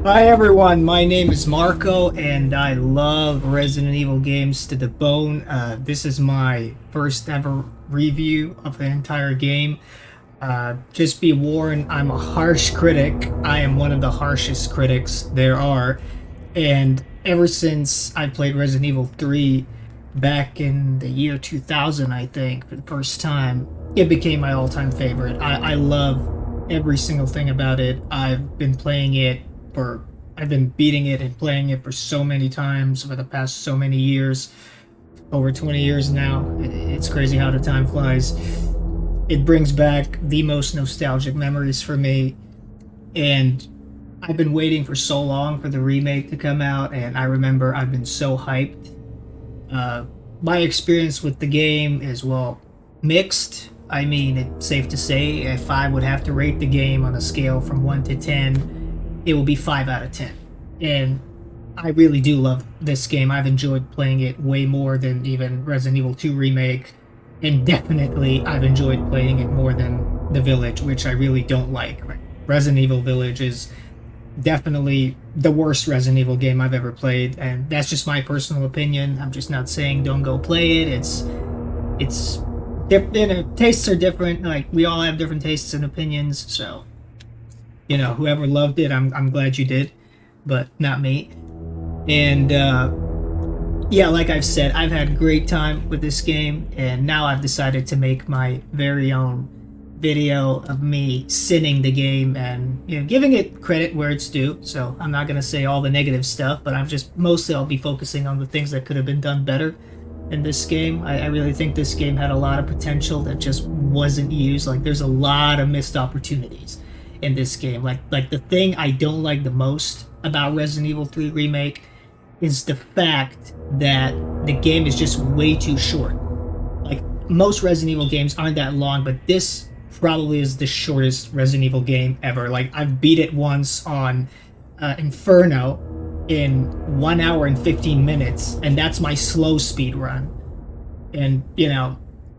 Hi everyone, my name is Marco and I love Resident Evil games to the bone. This is my first ever review of the entire game. Just be warned, I'm a harsh critic. I am one of the harshest critics there are. And ever since I played Resident Evil 3 back in the year 2000, I think, for the first time, it became my all-time favorite. I love every single thing about it. I've been beating it and playing it for so many times for the past so many years, over 20 years now. It's crazy how the time flies. It brings back the most nostalgic memories for me, and I've been waiting for so long for the remake to come out, and I remember I've been so hyped. My experience with the game is, well, mixed. I mean, it's safe to say if I would have to rate the game on a scale from 1 to 10, it will be 5 out of 10. And I really do love this game. I've enjoyed playing it way more than even Resident Evil 2 Remake. And definitely, I've enjoyed playing it more than The Village, which I really don't like. Resident Evil Village is definitely the worst Resident Evil game I've ever played, and that's just my personal opinion. I'm just not saying don't go play it. It's different. Tastes are different. Like, we all have different tastes and opinions. So, whoever loved it, I'm glad you did, but not me. And yeah, like I've said, I've had a great time with this game, and now I've decided to make my very own video of me sinning the game and giving it credit where it's due. So I'm not gonna say all the negative stuff, but I'll be focusing on the things that could have been done better in this game. I really think this game had a lot of potential that just wasn't used. Like, there's a lot of missed opportunities in this game. Like the thing I don't like the most about Resident Evil 3 Remake is the fact that the game is just way too short. Like, most Resident Evil games aren't that long, but this probably is the shortest Resident Evil game ever. Like, I've beat it once on Inferno in 1 hour and 15 minutes, and that's my slow speed run. And,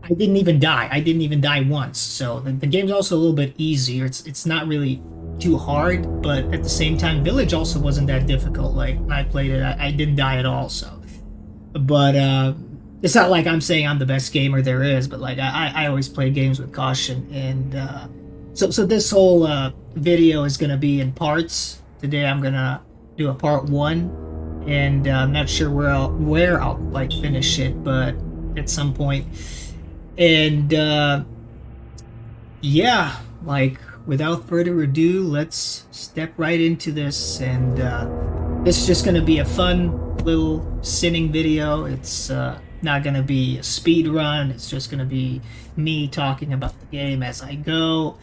I didn't even die. I didn't even die once. So the game's also a little bit easier. It's not really too hard, but at the same time, Village also wasn't that difficult. Like, when I played it, I didn't die at all. So, but it's not like I'm saying I'm the best gamer there is, but like I always play games with caution. And so this whole video is gonna be in parts. Today I'm gonna do a part 1, and I'm not sure where I'll like finish it, but at some point. And yeah, like, without further ado, let's step right into this. And this is just gonna be a fun little sinning video. It's not gonna be a speed run. It's just gonna be me talking about the game as I go,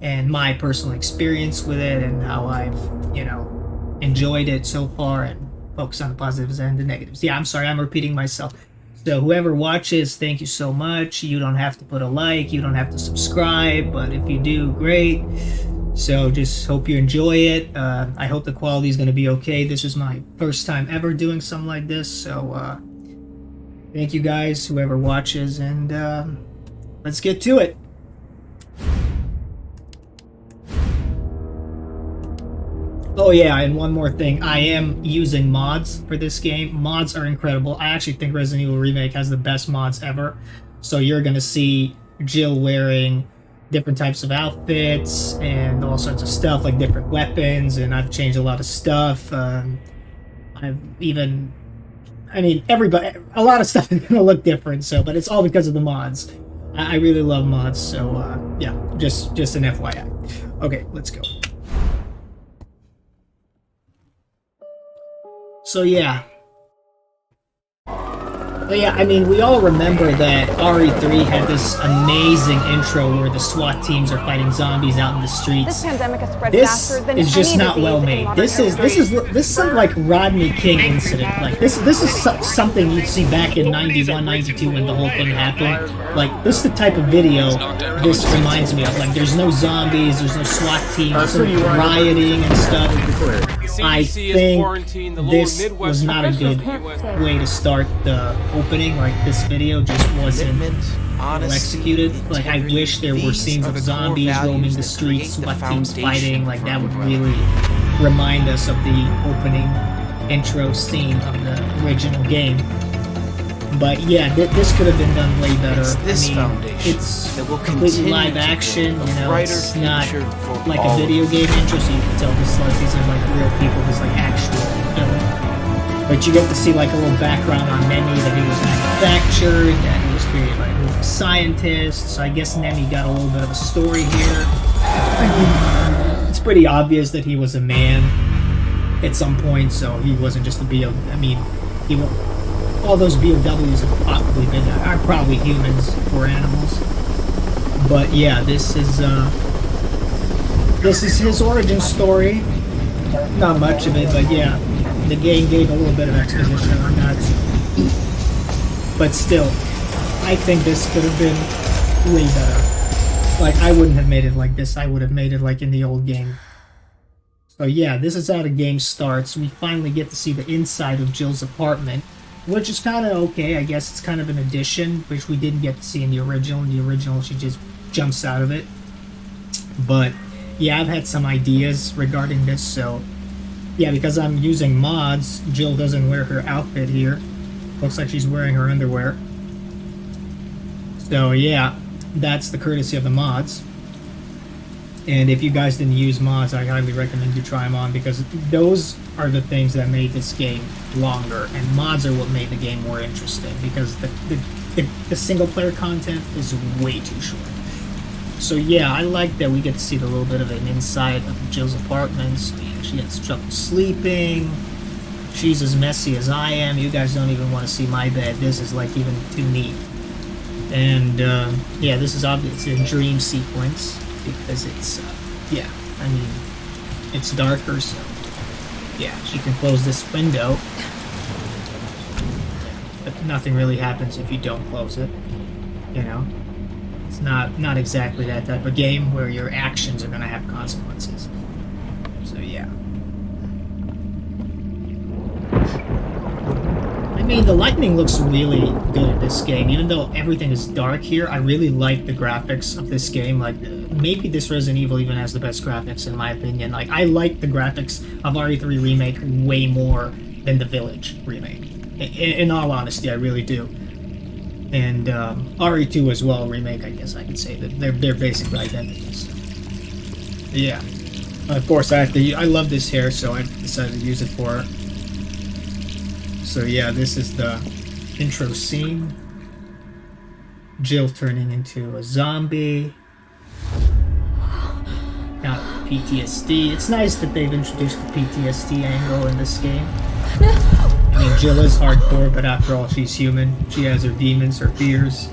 and my personal experience with it, and how I've enjoyed it so far, and focus on the positives and the negatives. Yeah, I'm sorry, I'm repeating myself. So whoever watches, thank you so much. You don't have to put a like, you don't have to subscribe, but if you do, great. So just hope you enjoy it. I hope the quality is going to be okay. This is my first time ever doing something like this, so thank you guys, whoever watches, and let's get to it. Oh yeah, and one more thing. I am using mods for this game. Mods are incredible. I actually think Resident Evil Remake has the best mods ever. So you're going to see Jill wearing different types of outfits and all sorts of stuff, like different weapons, and I've changed a lot of stuff. Everybody, a lot of stuff is going to look different, but it's all because of the mods. I really love mods, so yeah, just an FYI. Okay, let's go. So yeah, I mean, we all remember that RE3 had this amazing intro where the SWAT teams are fighting zombies out in the streets. This pandemic has spread This faster than is just any not disease well in made. modern This is some like Rodney King incident. Like, this is something you'd see back in 91, 92 when the whole thing happened. Like, this is the type of video this reminds me of. Like, there's no zombies, there's no SWAT teams, rioting and stuff. I think this was not a good way to start the opening. Like, this video just wasn't well executed. Like, I wish there were scenes of zombies roaming the streets, SWAT teams fighting. Like, that would really remind us of the opening intro scene of the original game. But yeah, this could have been done way better. It's this foundation it's that will completely continue live to action. build a You know, brighter it's not future for like all a video of us. game intro, so you can tell this like these are like real people, this like actual film. But you get to see like a little background on Nemi, that he was manufactured, that he was created by a group of scientists. So I guess Nemi got a little bit of a story here. I mean, it's pretty obvious that he was a man at some point, so he wasn't just a BO. I mean, all those BOWs are probably humans for animals. But yeah, this is his origin story. Not much of it, but yeah, the game gave a little bit of exposition on that. But still, I think this could have been way better. Like, I wouldn't have made it like this. I would have made it like in the old game. So yeah, this is how the game starts. We finally get to see the inside of Jill's apartment, which is kind of okay. I guess it's kind of an addition, which we didn't get to see in the original. In the original, she just jumps out of it. But yeah, I've had some ideas regarding this, so yeah, because I'm using mods, Jill doesn't wear her outfit here. Looks like she's wearing her underwear. So yeah, that's the courtesy of the mods. And if you guys didn't use mods, I highly recommend you try them on, because those are the things that made this game longer, and mods are what made the game more interesting, because the single player content is way too short. So yeah, I like that we get to see a little bit of an inside of Jill's apartment. So yeah, she has trouble sleeping. She's as messy as I am. You guys don't even want to see my bed. This is like even too neat. And yeah, this is obviously a dream sequence, because it's yeah, I mean, it's darker, so yeah, she can close this window, but nothing really happens if you don't close it. You know, it's not exactly that type of game where your actions are going to have consequences. So yeah, I mean, the lighting looks really good in this game. Even though everything is dark here, I really like the graphics of this game. Like, maybe this Resident Evil even has the best graphics, in my opinion. Like, I like the graphics of RE3 Remake way more than the Village Remake. In all honesty, I really do. And RE2 as well, Remake, I guess I could say that they're basically identities. Yeah. Of course, I love this hair, so I decided to use it for it. So yeah, this is the intro scene. Jill turning into a zombie. Now PTSD. It's nice that they've introduced the PTSD angle in this game. I mean, Jill is hardcore, but after all, she's human. She has her demons, her fears.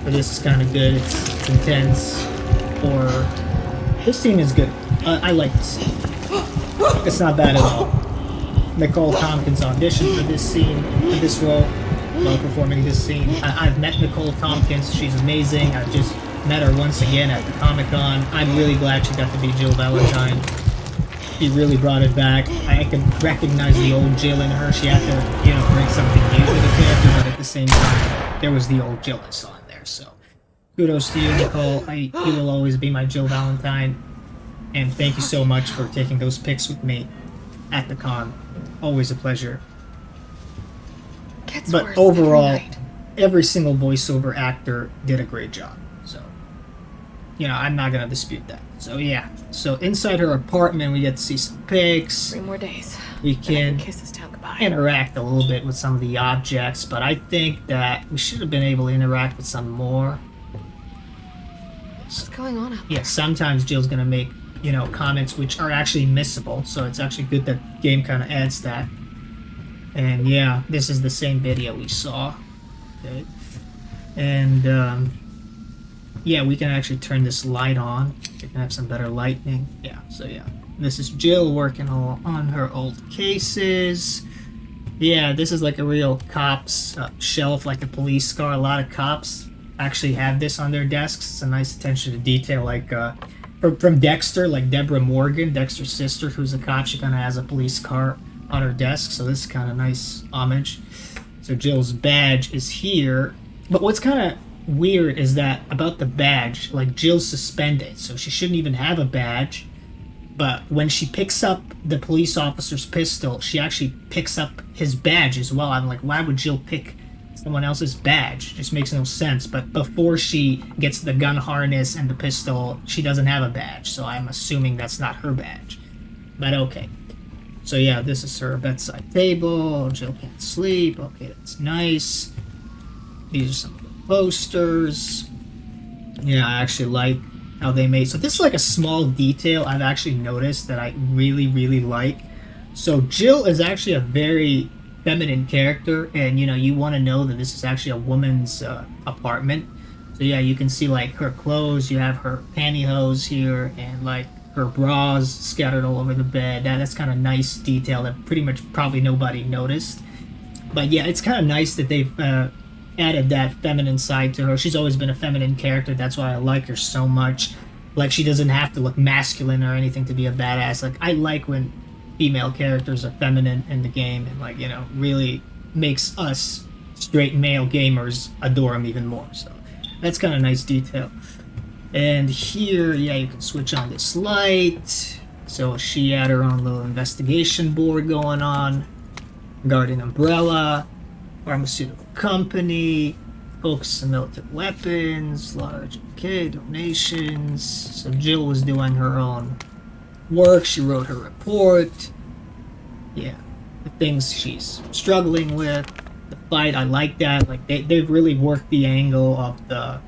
But this is kind of good. It's intense. Or this scene is good. I like this scene. It's not bad at all. Nicole Tompkins auditioned for this scene, for this role, while performing this scene. I've met Nicole Tompkins. She's amazing. I've just met her once again at the Comic-Con. I'm really glad she got to be Jill Valentine. She really brought it back. I can recognize the old Jill in her. She had to, bring something new to the character, but at the same time, there was the old Jill I saw in there. So, kudos to you, Nicole. You will always be my Jill Valentine. And thank you so much for taking those pics with me at the con. Always a pleasure. But overall, every single voiceover actor did a great job. So, I'm not going to dispute that. So, yeah. So, inside her apartment, we get to see some pics. 3 more days. We can kiss this town goodbye. Interact a little bit with some of the objects, but I think that we should have been able to interact with some more. What's going on out there? Yeah, sometimes Jill's going to make comments which are actually missable, so it's actually good that game kind of adds that. And yeah, this is the same video we saw. Okay. And yeah, we can actually turn this light on. We can have some better lighting. Yeah, so yeah. This is Jill working on her old cases. Yeah, this is like a real cop's shelf, like a police car. A lot of cops actually have this on their desks. It's a nice attention to detail, like from Dexter, like Deborah Morgan, Dexter's sister, who's a cop. She kind of has a police car on her desk, so this is kind of nice homage. So Jill's badge is here, but what's kind of weird is that about the badge, like Jill's suspended, so she shouldn't even have a badge. But when she picks up the police officer's pistol, she actually picks up his badge as well. I'm like, why would Jill pick someone else's badge? It just makes no sense. But before she gets the gun harness and the pistol, she doesn't have a badge. So I'm assuming that's not her badge. But okay. So yeah, this is her bedside table. Jill can't sleep. Okay, that's nice. These are some of the posters. Yeah, I actually like how they made. So this is like a small detail I've actually noticed that I really, really like. So Jill is actually a very feminine character, and you want to know that this is actually a woman's apartment. So yeah, you can see like her clothes. You have her pantyhose here, and like her bras scattered all over the bed. That's kind of nice detail that pretty much probably nobody noticed. But yeah, it's kind of nice that they've added that feminine side to her. She's always been a feminine character. That's why I like her so much. Like, she doesn't have to look masculine or anything to be a badass. Like, I like when female characters are feminine in the game, and like, really makes us straight male gamers adore them even more. So that's kind of nice detail. And here, yeah, you can switch on this light. So she had her own little investigation board going on. Guardian Umbrella, pharmaceutical company, focus on military weapons, large donations. So Jill was doing her own work. She wrote her report. Yeah, the things she's struggling with, the fight. I like that. Like they've really worked the angle of the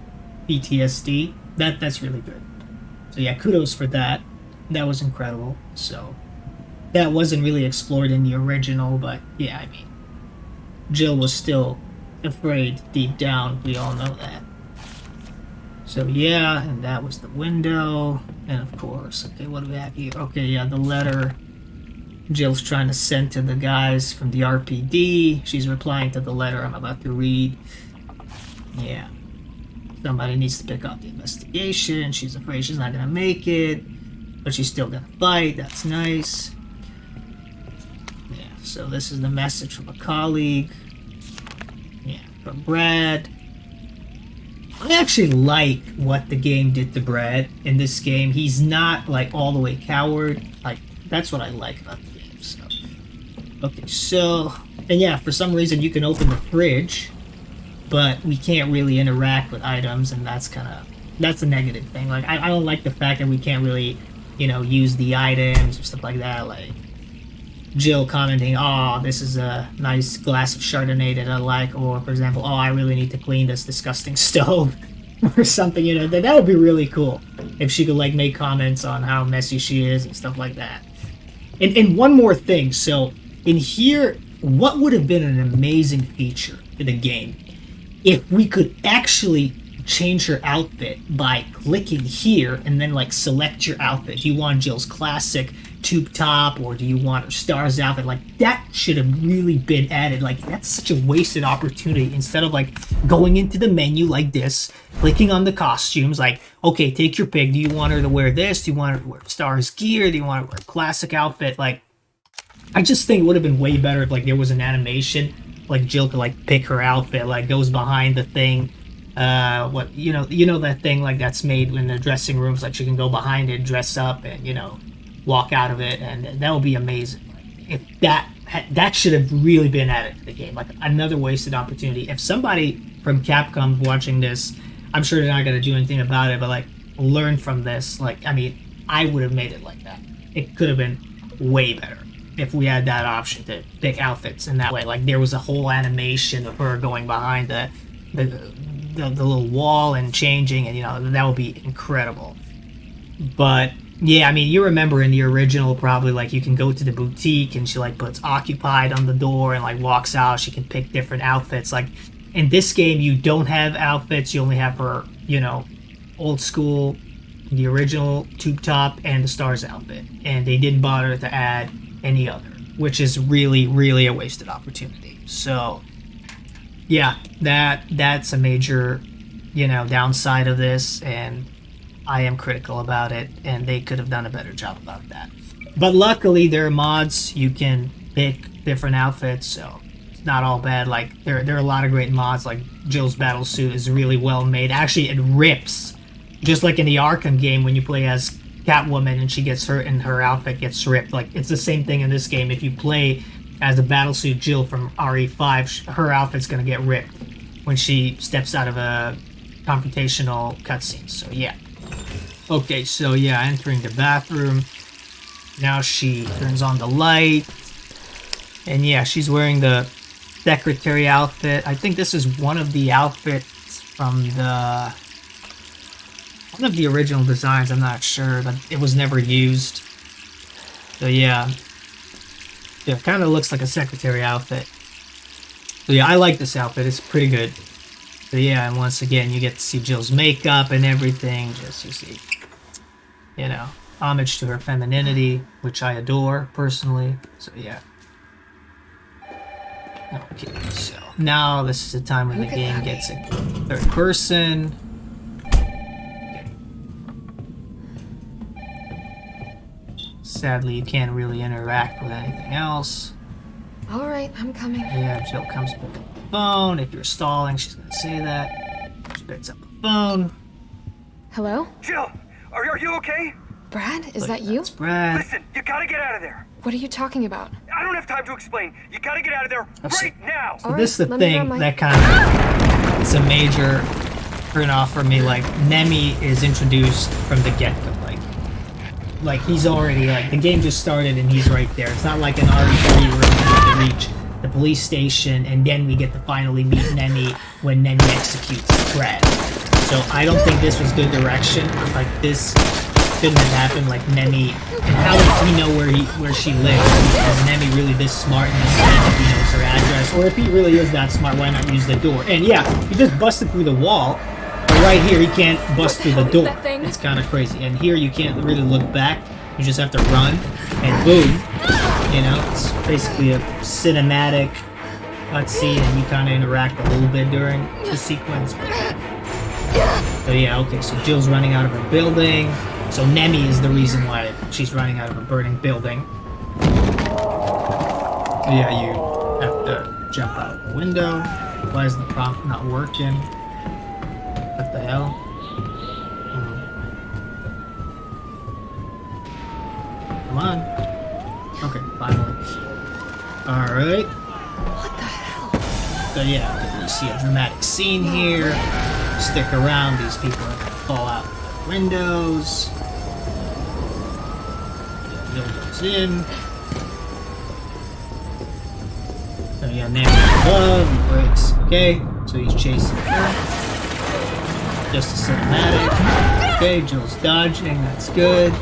PTSD. That's really good. So yeah, kudos for that. That was incredible. So that wasn't really explored in the original, but yeah, I mean, Jill was still afraid deep down. We all know that. So yeah, and that was the window. And of course, okay, what do we have here? Okay, yeah, the letter Jill's trying to send to the guys from the RPD. She's replying to the letter I'm about to read. Yeah. Somebody needs to pick up the investigation. She's afraid she's not gonna make it, but she's still gonna fight. That's nice. Yeah, so this is the message from a colleague. Yeah, from Brad. I actually like what the game did to Brad in this game. He's not like all the way coward. Like, that's what I like about the game. So okay, so and yeah, for some reason you can open the fridge, but we can't really interact with items, and that's a negative thing. Like, I don't like the fact that we can't really, use the items or stuff like that. Like Jill commenting, "Oh, this is a nice glass of Chardonnay that I like," or for example, "Oh, I really need to clean this disgusting stove," or something. That would be really cool if she could like make comments on how messy she is and stuff like that. And one more thing. So in here, what would have been an amazing feature in the game if we could actually change her outfit by clicking here and then like select your outfit. Do you want Jill's classic tube top, or do you want her stars outfit? Like, that should have really been added. Like, that's such a wasted opportunity. Instead of like going into the menu like this, clicking on the costumes, like, okay, take your pick. Do you want her to wear this? Do you want her to wear stars gear? Do you want her to wear a classic outfit? Like, I just think it would have been way better if like there was an animation, like Jill could like pick her outfit, like goes behind the thing. What that thing like that's made in the dressing rooms, like she can go behind it, dress up, and walk out of it, and that would be amazing. If that should have really been added to the game, like another wasted opportunity. If somebody from Capcom watching this, I'm sure they're not gonna do anything about it, but like learn from this. Like, I mean, I would have made it like that. It could have been way better if we had that option to pick outfits in that way. Like, there was a whole animation of her going behind the little wall and changing, and that would be incredible. But yeah, I mean, you remember in the original, probably like you can go to the boutique and she like puts occupied on the door and like walks out. She can pick different outfits. Like, in this game, you don't have outfits. You only have her, old school, the original tube top and the stars outfit, and they didn't bother to add any other, which is really, really a wasted opportunity. So yeah, that's a major downside of this, and I am critical about it, and they could have done a better job about that. But luckily there are mods. You can pick different outfits, so it's not all bad. Like, there are a lot of great mods. Like, Jill's battle suit is really well made. Actually, it rips, just like in the Arkham game when you play as Catwoman and she gets hurt and her outfit gets ripped. Like, it's the same thing in this game. If you play as a Battlesuit Jill from RE5, her outfit's gonna get ripped when she steps out of a confrontational cutscene. So yeah. Okay, so yeah, entering the bathroom. Now she turns on the light. And yeah, she's wearing the secretary outfit. I think this is one of the outfits from one of the original designs. I'm not sure. It was never used. So yeah. Yeah, it kind of looks like a secretary outfit. So yeah, I like this outfit. It's pretty good. So yeah, and once again, you get to see Jill's makeup and everything. Just, you see, you know, homage to her femininity, which I adore, personally. So yeah. Okay, so now this is the time when the game gets a third person. Okay. Sadly, you can't really interact with anything else. Alright, I'm coming. Yeah, Jill comes pick up the phone. If you're stalling, she's gonna say that. She picks up the phone. Hello? Jill, are you okay? Brad, is that you? It's Brad. Listen, you gotta get out of there. What are you talking about? I don't have time to explain. You gotta get out of there right now. So this is the thing that kind of is a major turn off for me. Like, Nemi is introduced from the get-go. Like he's already, like, the game just started and he's right there. It's not like an RE3 where we have to reach the police station and then we get to finally meet Nemi when Nemi executes Brad. So I don't think this was good direction. Like, this couldn't have happened. Like, Nemi, and how does he know where she lives? Is Nemi really this smart and this bad if he knows her address? Or if he really is that smart, why not use the door? And yeah, he just busted through the wall. But right here, he can't bust through the door. It's kind of crazy. And here, you can't really look back. You just have to run, and boom. You know, it's basically a cinematic cutscene, and you kind of interact a little bit during the sequence. So yeah, okay, so Jill's running out of her building. So Nemi is the reason why she's running out of a burning building. So yeah, you have to jump out the window. Why is the prompt not working? What the hell? Come on. Okay, finally. Alright. What the hell? So yeah, you see a dramatic scene here. Stick around, these people are gonna fall out the windows. Jill goes in. So yeah, Nami above, he breaks. Okay, so he's chasing her. Just a cinematic. Okay, Jill's dodging, that's good.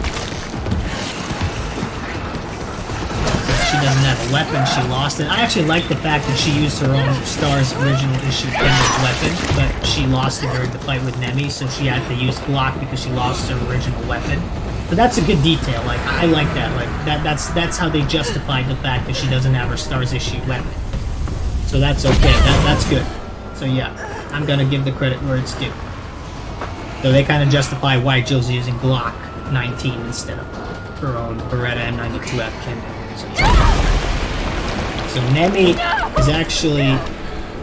She doesn't have a weapon, she lost it. I actually like the fact that she used her own Star's original issue Kendall's weapon, but she lost it during the fight with Nemi, so she had to use Glock because she lost her original weapon. But that's a good detail, like, I like that. Like, that's how they justified the fact that she doesn't have her Star's issue weapon. So that's okay, that's good. So yeah, I'm gonna give the credit where it's due. So they kind of justify why Jill's using Glock 19 instead of her own Beretta M92F Kendall. So Nemi is actually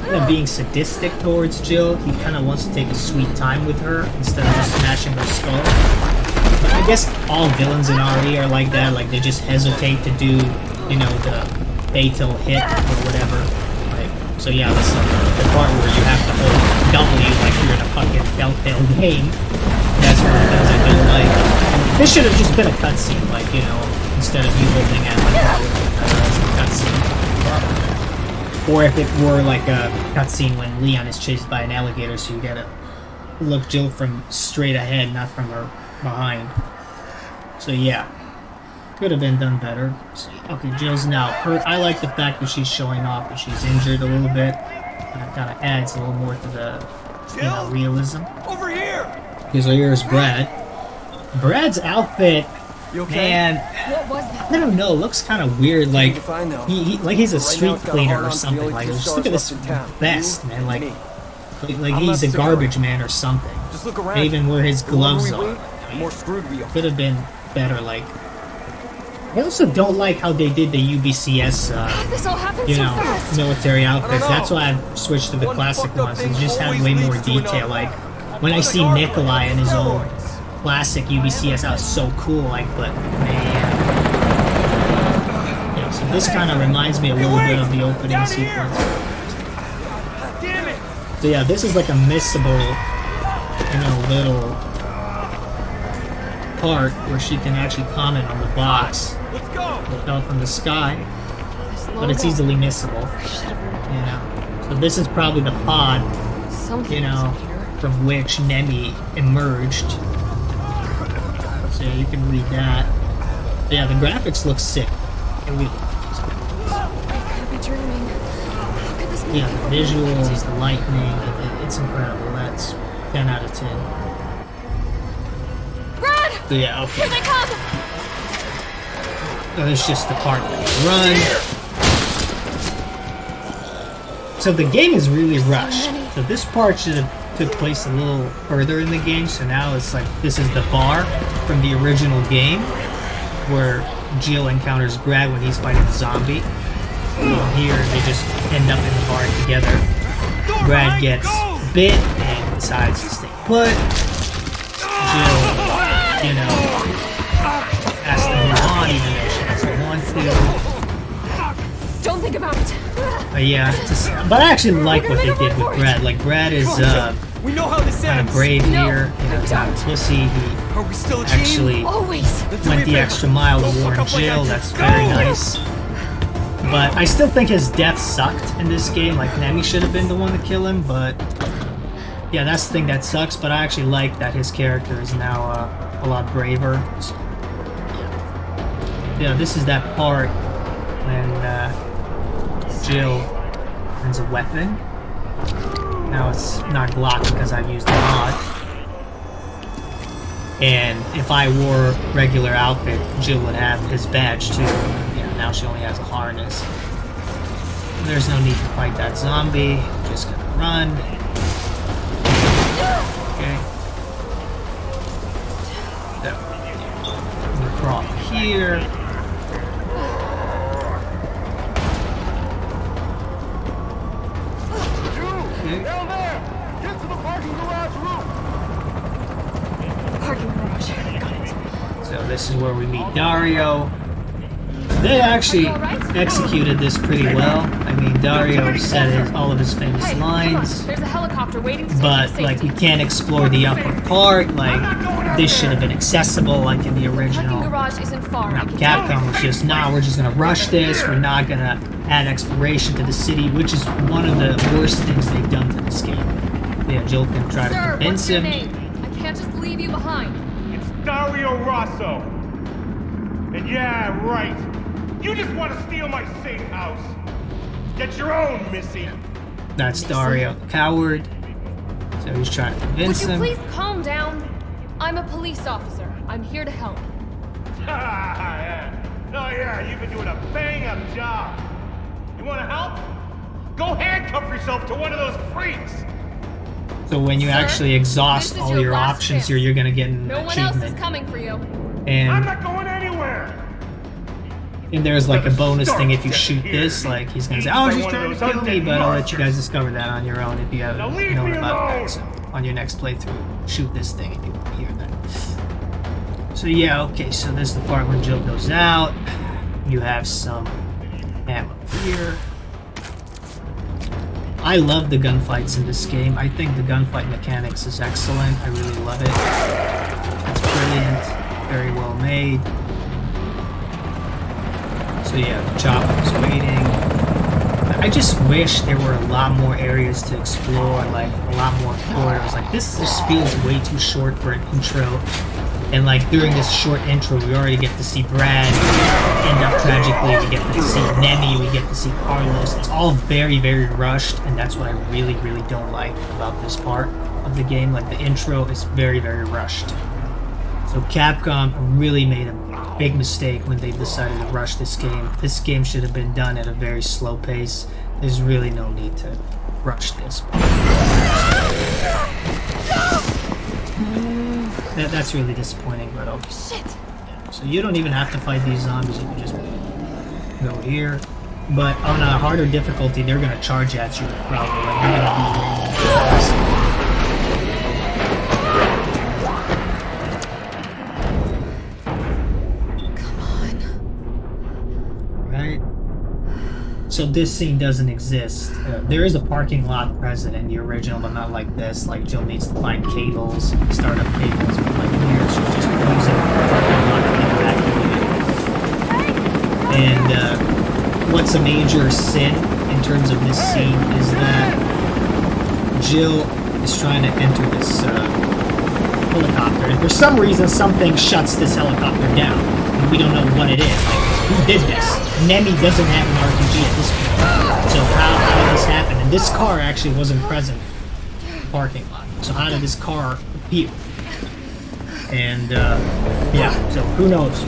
kind of being sadistic towards Jill. He kind of wants to take a sweet time with her instead of just smashing her skull. I guess all villains in RE are like that. Like, they just hesitate to do, you know, the fatal hit or whatever. Right? So yeah, this is the part where you have to hold W like you're in a fucking Telltale game. That's one of the things I don't like. This should have just been a cutscene, like, you know, instead of you holding at like as a cutscene. Or if it were like a cutscene when Leon is chased by an alligator, so you gotta look Jill from straight ahead, not from her behind. So yeah, could have been done better. So, okay, Jill's now hurt. I like the fact that she's showing off that she's injured a little bit. That kind of adds a little more to the, you know, realism. Over here! Okay, so here's Brad. Brad's outfit, You okay? man, What was that? I don't know, looks kind of weird. Like, Fine, though. he like he's a Right now, street it's got a cleaner hard or on to the something. only Like, two just stars look at this left in town. vest, You man. Like and me. he's I'm a not sticking garbage around. man or something. Just look around. And even where his The longer gloves we are. wait, the more screwed we are. Could have been better. Like, I also don't like how they did the UBCS, This all happened you so know, fast. military outfits. know. That's why I've switched to the One classic fucked up ones. They thing just have always way leads more to detail. another. Like, when I see Nikolai in his old classic UBCS out so cool, like, but man. Yeah, so this kind of reminds me a little bit of the opening sequence. Damn it! So yeah, this is like a missable, you know, little part where she can actually comment on the box Let's go! that fell from the sky, This but it's logo. easily missable, I should have remembered. you know. So this is probably the pod, Something you know, is in here. from which Nemi emerged. So you can read that. But yeah, the graphics look sick. It really looks good. I could be dreaming. How could this Yeah, make the people visuals, the lightning, it's incredible. That's 10 out of 10. Brad! So yeah, Here okay. they come! So it's just the part where you run. So the game is really rushed. So this part should have took place a little further in the game. So now it's like this is the bar from the original game where Jill encounters Brad when he's fighting the zombie. And here they just end up in the bar together. Brad gets bit and decides to stay put. Jill, you know, has to move on even though she doesn't want to. Don't think about it. But yeah, but I actually like what they did with Brad. Like Brad is We know how this kind ends. of brave No, here. You know, he's not a pussy. He Are we still a team? actually Always. Let's do went me a the favor. extra mile Don't to fuck warn up like I Jill. did. That's Go! very nice. But I still think his death sucked in this game. Like Nemi should have been the one to kill him. But yeah, that's the thing that sucks. But I actually like that his character is now a lot braver. So, yeah, this is that part when Jill finds a weapon. Now it's not Glock because I've used the mod. And if I wore regular outfit, Jill would have his badge too. Yeah, now she only has a harness. There's no need to fight that zombie. Just gonna run. Okay. So, I'm gonna crawl here. Okay. Down there! Get to the parking garage room! Parking garage. Got it. So this is where we meet Dario. They actually executed this pretty well. I mean, Dario said all of his famous Hey, lines, come on. There's a helicopter waiting to take but you to like we safety. can't explore the upper part. Like this should have been accessible, like in the Parking original. garage isn't far. I Now, can Capcom was just, nah, we're just gonna rush this. We're not gonna add exploration to the city, which is one of the worst things they've done to this game. Yeah, Jill can try to Sir, convince what's your him. name? I can't just leave you behind. It's Dario Rosso. And yeah, right. You just want to steal my safe house. Get your own, Missy. That's Dario, coward. So he's trying to Would convince you him. please calm down? I'm a police officer. I'm here to help. Yeah. Oh yeah, you've been doing a bang-up job. You want to help? Go handcuff yourself to one of those freaks. So when you Sir, actually exhaust this is all your your last options chance. here, you're gonna get an No one else is achievement. coming for you. I'm And not going anywhere. there's like a bonus thing if you Start shoot here. this, like he's gonna say, "Oh, he's By trying one to of kill those me," undead but I'll let you guys monsters. discover that on your own if you haven't Now leave known me about alone. that. So on your next playthrough, shoot this thing if you want to hear that. So yeah, okay. So this is the part when Jill goes out. You have some ammo here. I love the gunfights in this game. I think the gunfight mechanics is excellent. I really love it. It's brilliant. Very well made. So yeah, the chopper's waiting. I just wish there were a lot more areas to explore, like a lot more corridors. Like this just feels way too short for an intro. And like during this short intro, we already get to see Brad end up tragically. We get to see Nemi. We get to see Carlos. It's all very, very rushed, and that's what I really, really don't like about this part of the game. Like the intro is very, very rushed. So Capcom really made a big mistake when they decided to rush this game. This game should have been done at a very slow pace. There's really no need to rush this. That's really disappointing, but okay. Shit! So you don't even have to fight these zombies, you can just go here. But on a harder difficulty, they're gonna charge at you probably. Like you're gonna be So this scene doesn't exist. There is a parking lot present in the original, but not like this. Like Jill needs to find cables, startup cables, but like here she's just using the parking lot to get back to it. And what's a major sin in terms of this scene is that Jill is trying to enter this helicopter, and for some reason something shuts this helicopter down, and we don't know what it is. Like, who did this? Nemi doesn't have an RPG at this point, so how did this happen? And this car actually wasn't present in the parking lot, so how did this car appear? And yeah, so who knows?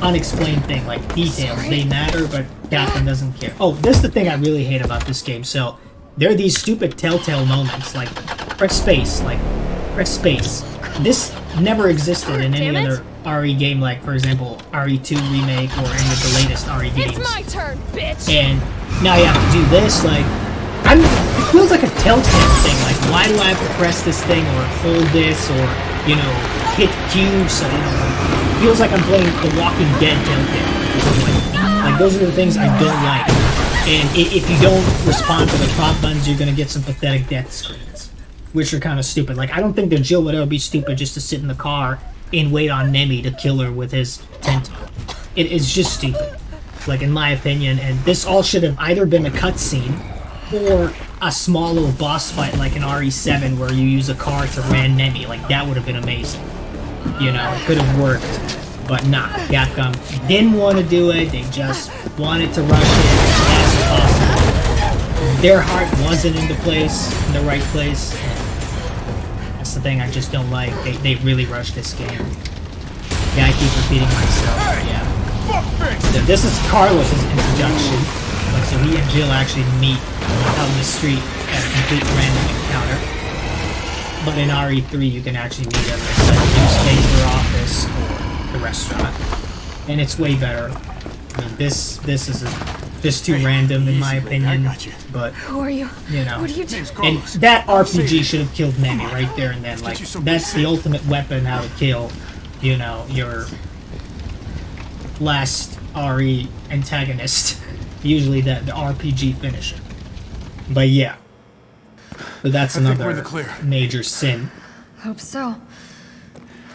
Unexplained thing, like details, they matter, but Capcom doesn't care. Oh, this is the thing I really hate about this game. So there are these stupid telltale moments, like press space, press space. This never existed in any other RE game, like for example RE2 remake or any of the latest RE games. It's my turn, bitch. And now you have to do this, like it feels like a telltale thing. Like, why do I have to press this thing or hold this or, you know, hit Q? So, you know, it feels like I'm playing The Walking Dead telltale. Like those are the things I don't like. And if you don't respond to the prompt buttons, you're gonna get some pathetic death screens, which are kind of stupid. Like, I don't think that Jill would ever be stupid just to sit in the car and wait on Nemi to kill her with his tentacle. It's just stupid, like, in my opinion. And this all should have either been a cutscene or a small little boss fight, like in RE7, where you use a car to ram Nemi. Like, that would have been amazing. You know, it could have worked. But nah, Capcom didn't want to do it. They just wanted to rush it as fast as possible. Their heart wasn't in the right place. That's the thing I just don't like. They really rushed this game. Yeah, I keep repeating myself. Yeah. So this is Carlos's introduction. Like, so he and Jill actually meet out in the street at a complete random encounter. But in RE3, you can actually meet them at the newspaper office or the restaurant, and it's way better. I mean, this is just too random in my opinion. But who are you? You know, What are you doing? and that RPG should have killed Nemi right there and then. Like, that's the ultimate weapon how to kill, you know, your last RE antagonist. Usually the RPG finisher. But yeah. But that's another major sin. Hope so.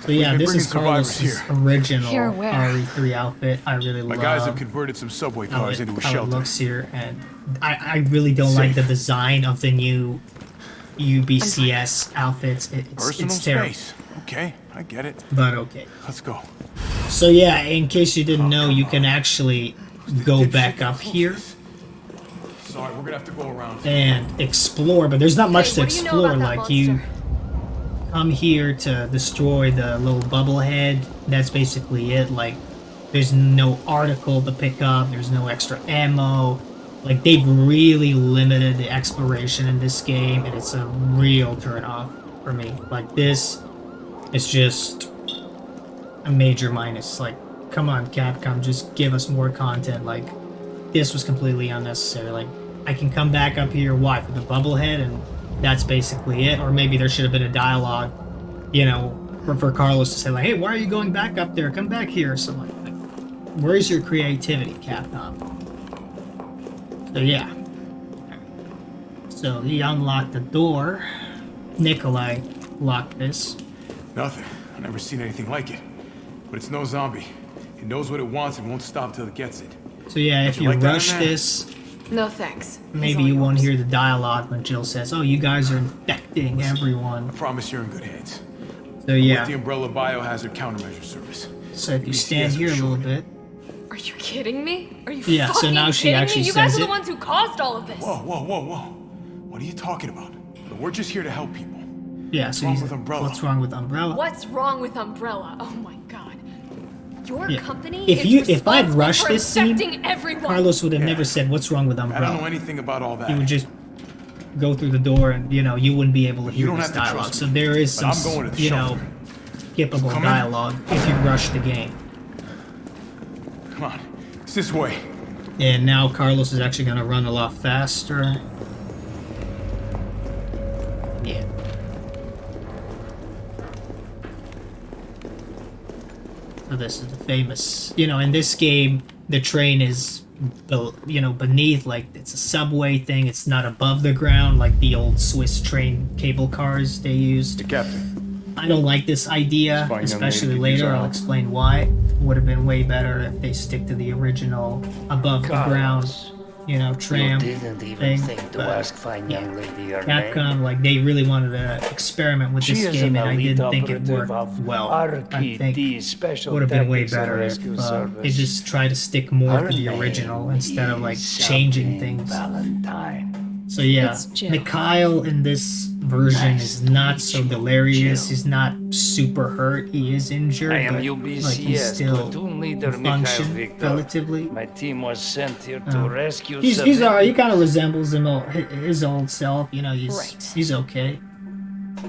So yeah, this is Carlos's original Here, where? RE3 outfit. I really love My guys have converted some subway cars into a how it shelter. looks here, and I really don't like the design of the new UBCS outfits. Personal it's terrible. space. Okay, I get it. But okay. Let's go. So yeah, in case you didn't know, you can actually go back up here Sorry, we're gonna have to go around. and explore, but there's not much to what do you know explore. about that Like, you monster? come here to destroy the little bubble head. That's basically it. Like, there's no article to pick up, there's no extra ammo. Like, they've really limited the exploration in this game, and it's a real turn off for me. Like, this is just a major minus. Like, come on, Capcom, just give us more content. Like, this was completely unnecessary. Like, I can come back up here, why, for the bubblehead, and that's basically it. Or maybe there should have been a dialogue, you know, for Carlos to say, like, hey, why are you going back up there? Come back here, or something like that. Where's your creativity, Capcom? So yeah. So he unlocked the door. Nikolai locked this. Nothing. I've never seen anything like it. But it's no zombie. It knows what it wants and won't stop till it gets it. So yeah, if you you like that, rush man? this, No thanks. maybe you won't hear the dialogue when Jill says, oh, you guys are infecting everyone. I promise you're in good hands. So The yeah, Umbrella Biohazard Countermeasure Service. so if you stand here a little bit, Are you kidding me? Are you Yeah, so fucking now she kidding actually me? You guys says are it. the ones who caused all of this. Whoa, whoa, whoa, whoa. What are you talking about? We're just here to help people. yeah, so wrong he's, with Umbrella? what's wrong with Umbrella? What's wrong with Umbrella? Oh my god. Your Yeah. company If I'd responsible rushed for this scene, infecting everyone. Carlos would have Yeah. never said, what's wrong with I don't know Umbrella? anything about all that. He would just go through the door and, you know, you wouldn't be able to hear don't this have to dialogue. trust So me, there is but some, I'm going to the you know, shelter. skippable Come in. dialogue if you rush the game. Come on. It's this way. And now Carlos is actually going to run a lot faster. Yeah. So this is the famous, you know, in this game, the train is beneath, like it's a subway thing. It's not above the ground like the old Swiss train cable cars they used. The captain. I don't like this idea, Fine, young especially lady, use later. our I'll help. explain why. Would have been way better if they stick to the original above the ground, tram You didn't even thing. think to but ask fine young lady her name. Capcom, like they really wanted to experiment with She this is game, an and I elite didn't think it operative worked of well. I think RPD, Special would have been way Tactics and better if Rescue they Service. just tried to stick more Her to the name original instead of like is changing something things. Valentine. So yeah, It's Jill. Mikhail in this version Nice is to not meet so you, delirious. Jill. He's not super hurt. He is injured, I am but UBCS like he's still platoon leader Mikhail function Victor. relatively. My team was sent here to Oh. rescue He's civilians. alright. He kind of resembles his old self. Right. He's okay.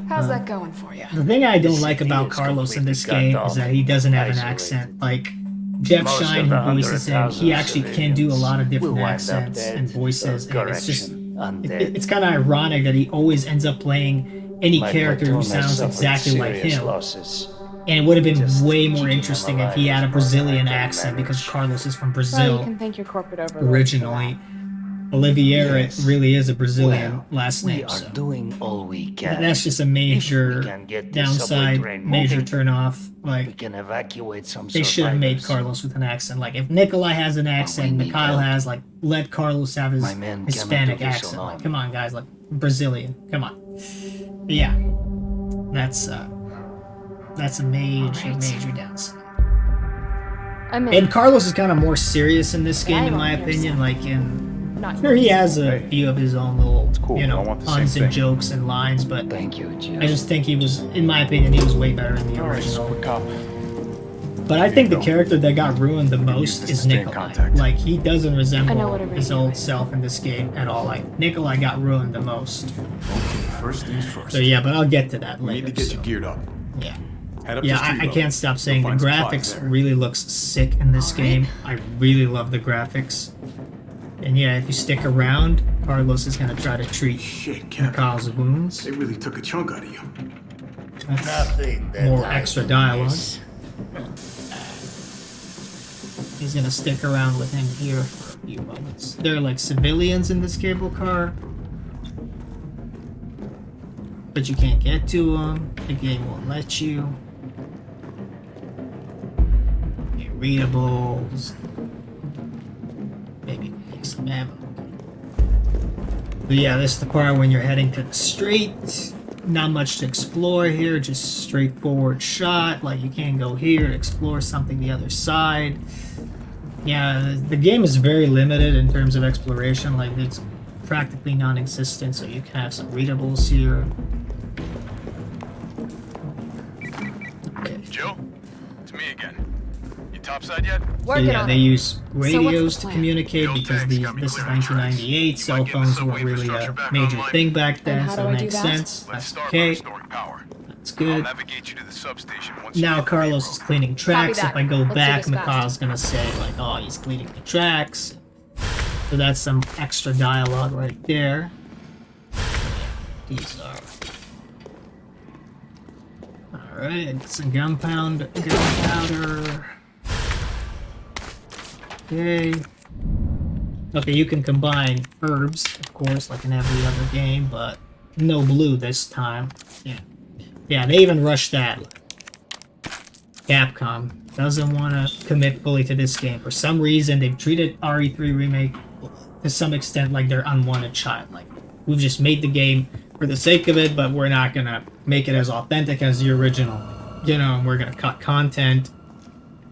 How's that going for you? The thing I don't The like city about is Carlos in this completely game cut is off, that he doesn't have an isolated. accent. Like Jeff Most of Shine, the who voices him, 100,000 he actually can do a lot of civilians different will wind up accents dead and voices, or and it's just correction, undead. it's kind of ironic that he always ends up playing any My character who platoon has sounds suffered exactly like serious him. losses. And it would have been Just way more keeping him interesting if he alive had a is more than I Brazilian can accent because manage. Carlos is from Well, you Brazil can thank your corporate overlord. originally. Oliveira Yes. really is a Brazilian Well, last we name, are so doing all we can. that's just a If major we can get this subway downside, train major moving, turn off. we Like can evacuate some they should have made survivors. Carlos with an accent. Like if Nikolai has an accent, need Mikhail help. has, like let Carlos have his My men cannot Hispanic do this accent. alone. Like come on guys, like Brazilian. Come on. But yeah. That's a major downside. I'm in. And Carlos is kind of more serious in this game, I'm in my on your opinion. side. Like in Not sure, he yours. has a Hey. few of his own little, cool. I want the same puns and thing. jokes and lines, but Thank you, Jill. I just think he was, in my opinion, he was way better in the Alright, original. super cop. But I think the go. character that got ruined the use most this is to stay in Nikolai. contact. Like he doesn't I know resemble what a his radio old is. self in this game at all. Like Nikolai got ruined the most. First things first. So yeah, but I'll get to that we later. need to get so, you geared up. yeah. Head up Yeah, to street I level. can't stop saying the You'll find graphics supplies there. really looks sick in this game. I really love the graphics. And yeah, if you stick around, Carlos is gonna try to treat Shit, Captain. Mikhail's wounds. They really took a chunk out of you. That's Nothing that more I extra can dialogue. miss. He's gonna stick around with him here for a few moments. There are like civilians in this cable car, but you can't get to them. The game won't let you. Get readables. Maybe take some ammo. But yeah, this is the part when you're heading to the street. Not much to explore here, just straightforward shot. Like you can't go here, explore something the other side. Yeah, the game is very limited in terms of exploration. Like it's practically non-existent, so you can have some readables here. Okay. Jill, it's me again. You topside yet? So Working yeah, on they it. use what's the radios to plan? communicate Bill because Tags got me this is clearing tracks. 1998. Cell Might get the phones subway weren't really infrastructure a back major online. thing back then, how so do it I do makes that? sense. Let's That's start by okay. restoring power. That's I'll good. navigate you to the substation once you Now hit the Carlos main is road. cleaning tracks. that. If I go Let's do back, this fast. Mikhail's gonna say like, "Oh, he's cleaning the tracks." So that's some extra dialogue right there. These are. All right, some gunpowder. Okay. Okay, you can combine herbs, of course, like in every other game, but no blue this time. Yeah. Yeah, they even rushed that. Capcom doesn't want to commit fully to this game. For some reason, they've treated RE3 Remake to some extent like their unwanted child. Like, we've just made the game for the sake of it, but we're not going to make it as authentic as the original. You know, and we're going to cut content.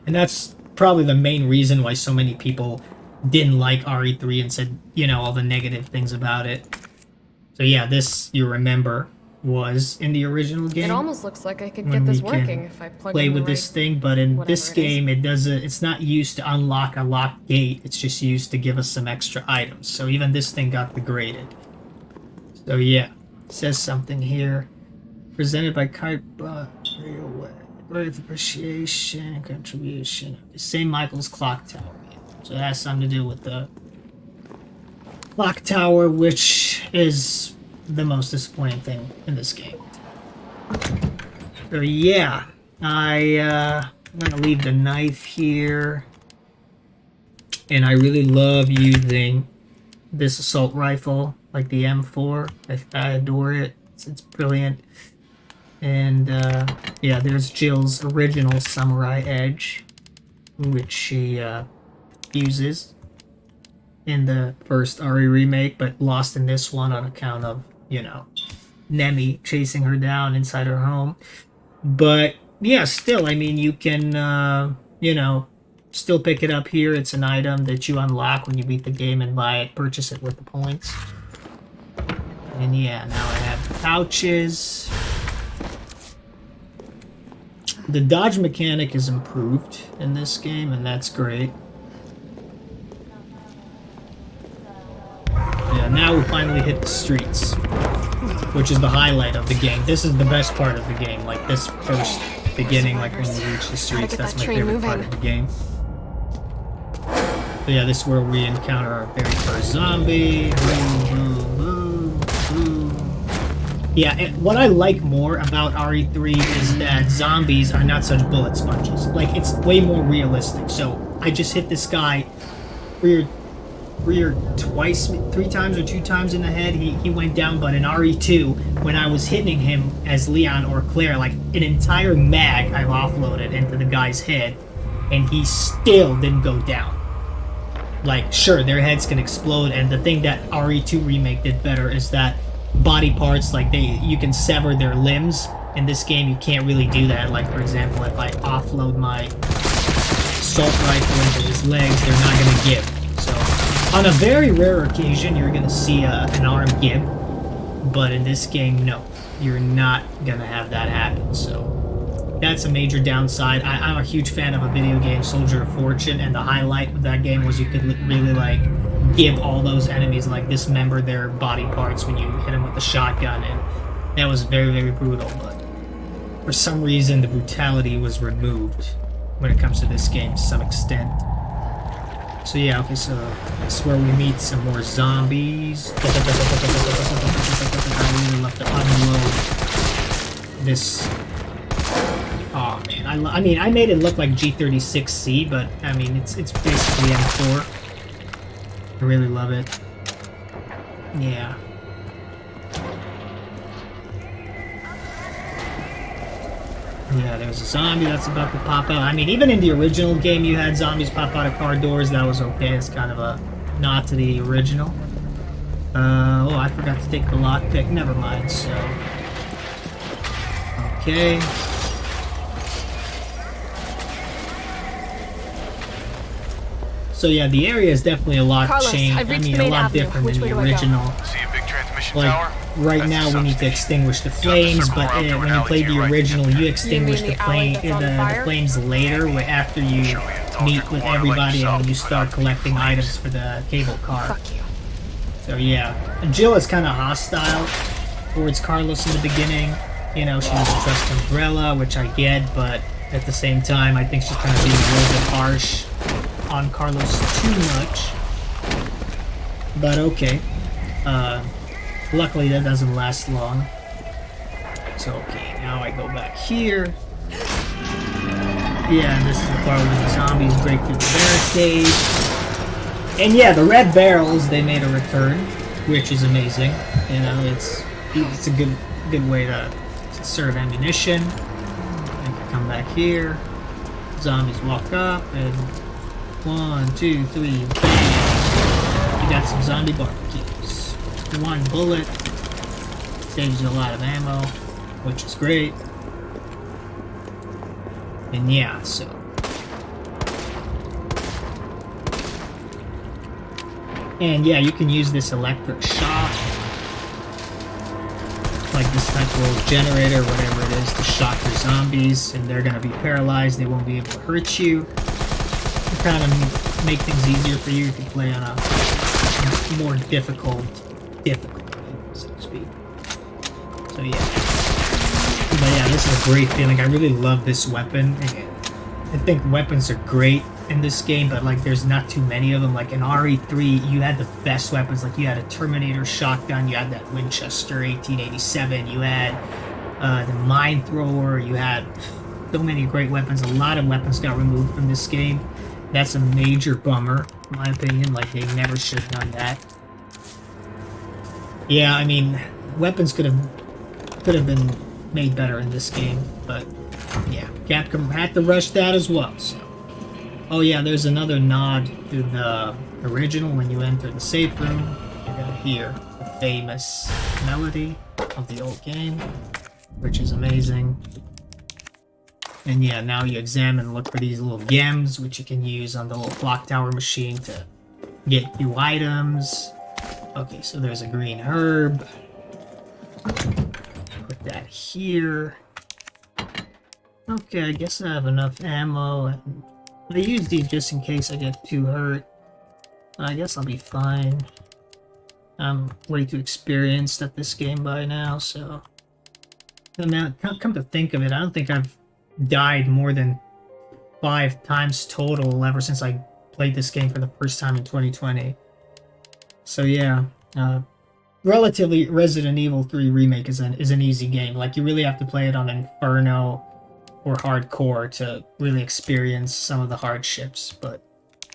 And that's probably the main reason why so many people didn't like RE3 and said, you know, all the negative things about it. So yeah, this, you remember, was in the original game. It almost looks like I could when get this we can working if I plug play in the with this right- thing, but in whatever this it is. game it doesn't, it's not used to unlock a locked gate, it's just used to give us some extra items. So even this thing got degraded. So yeah, it says something here. Presented by Kite Railway. Birth appreciation, contribution. St. Michael's Clock Tower. So that has something to do with the clock tower, which is the most disappointing thing in this game. So yeah, I'm gonna leave the knife here. And I really love using this assault rifle, like the M4. I adore it. It's brilliant. And yeah, there's Jill's original Samurai Edge, which she uses in the first Ari remake, but lost in this one on account of, you know, Nemi chasing her down inside her home. But yeah, still, I mean, you can, you know, still pick it up here. It's an item that you unlock when you beat the game and buy it, purchase it with the points. And yeah, now I have pouches. The dodge mechanic is improved in this game, and that's great. Yeah, now we finally hit the streets, which is the highlight of the game. This is the best part of the game, like this first beginning, like when you reach the streets, that's my favorite part of the game. So yeah, this is where we encounter our very first zombie. Yeah, and what I like more about RE3 is that zombies are not such bullet sponges. Like, it's way more realistic. So I just hit this guy three times or 2 times in the head. He went down, but in RE2, when I was hitting him as Leon or Claire, like an entire mag I've offloaded into the guy's head, and he still didn't go down. Like, sure, their heads can explode, and the thing that RE2 Remake did better is that body parts, like you can sever their limbs. In this game, you can't really do that. Like, for example, if I offload my assault rifle into his legs, they're not going to give. So, on a very rare occasion, you're going to see an arm give, but in this game, no. You're not going to have that happen, so that's a major downside. I'm a huge fan of a video game, Soldier of Fortune, and the highlight of that game was you could really, like, give all those enemies, like, dismember their body parts when you hit them with the shotgun, and that was very, very brutal, but for some reason the brutality was removed when it comes to this game to some extent. So yeah, okay, so that's where we meet some more zombies. I really love to unload this. Oh man, I mean, I made it look like G36C, but I mean, it's basically M4. I really love it. Yeah. Yeah, there's a zombie that's about to pop out. I mean, even in the original game, you had zombies pop out of car doors. That was okay. It's kind of a nod to the original. Oh, I forgot to take the lockpick. Never mind, so... Okay. So yeah, the area is definitely a lot changed. I mean, a lot different than the original. See a big transmission like, tower? right now we need to extinguish the flames, but when you play the original, you extinguish the flames later, after you meet with everybody and when you start collecting items for the cable car. Fuck you. So yeah, Jill is kind of hostile towards Carlos in the beginning. You know, she doesn't trust Umbrella, which I get, but at the same time, I think she's kind of being a little bit harsh on Carlos too much. But okay. Luckily that doesn't last long. So okay, now I go back here. Yeah, and this is the part where the zombies break through the barricade. And yeah, the red barrels, they made a return, which is amazing. You know, it's a good way to serve ammunition. And come back here. Zombies walk up and 1, 2, 3, bang! You got some zombie barbecues. 1 bullet saves you a lot of ammo, which is great. And yeah, so and yeah, you can use this electric shock, like this type of little generator, whatever it is, to shock your zombies, and they're gonna be paralyzed. They won't be able to hurt you. Kind of make things easier for you if you play on a more difficult game, so to speak. So yeah. But yeah, this is a great feeling. I really love this weapon. I think weapons are great in this game, but like there's not too many of them. Like in RE3, you had the best weapons. Like you had a Terminator shotgun, you had that Winchester 1887, you had the mine thrower, you had so many great weapons. A lot of weapons got removed from this game. That's a major bummer, in my opinion. Like, they never should have done that. Yeah, I mean, weapons could have been made better in this game, but yeah, Capcom had to rush that as well. So, oh yeah, there's another nod to the original. When you enter the safe room, you're gonna hear the famous melody of the old game, which is amazing. And yeah, now you examine, look for these little gems, which you can use on the little clock tower machine to get new items. Okay, so there's a green herb. Put that here. Okay, I guess I have enough ammo. And I use these just in case I get too hurt. I guess I'll be fine. I'm way too experienced at this game by now, so... And now, come to think of it, I don't think I've died more than 5 times total ever since I played this game for the first time in 2020. So yeah, relatively Resident Evil 3 Remake is an easy game. Like, you really have to play it on Inferno or Hardcore to really experience some of the hardships, but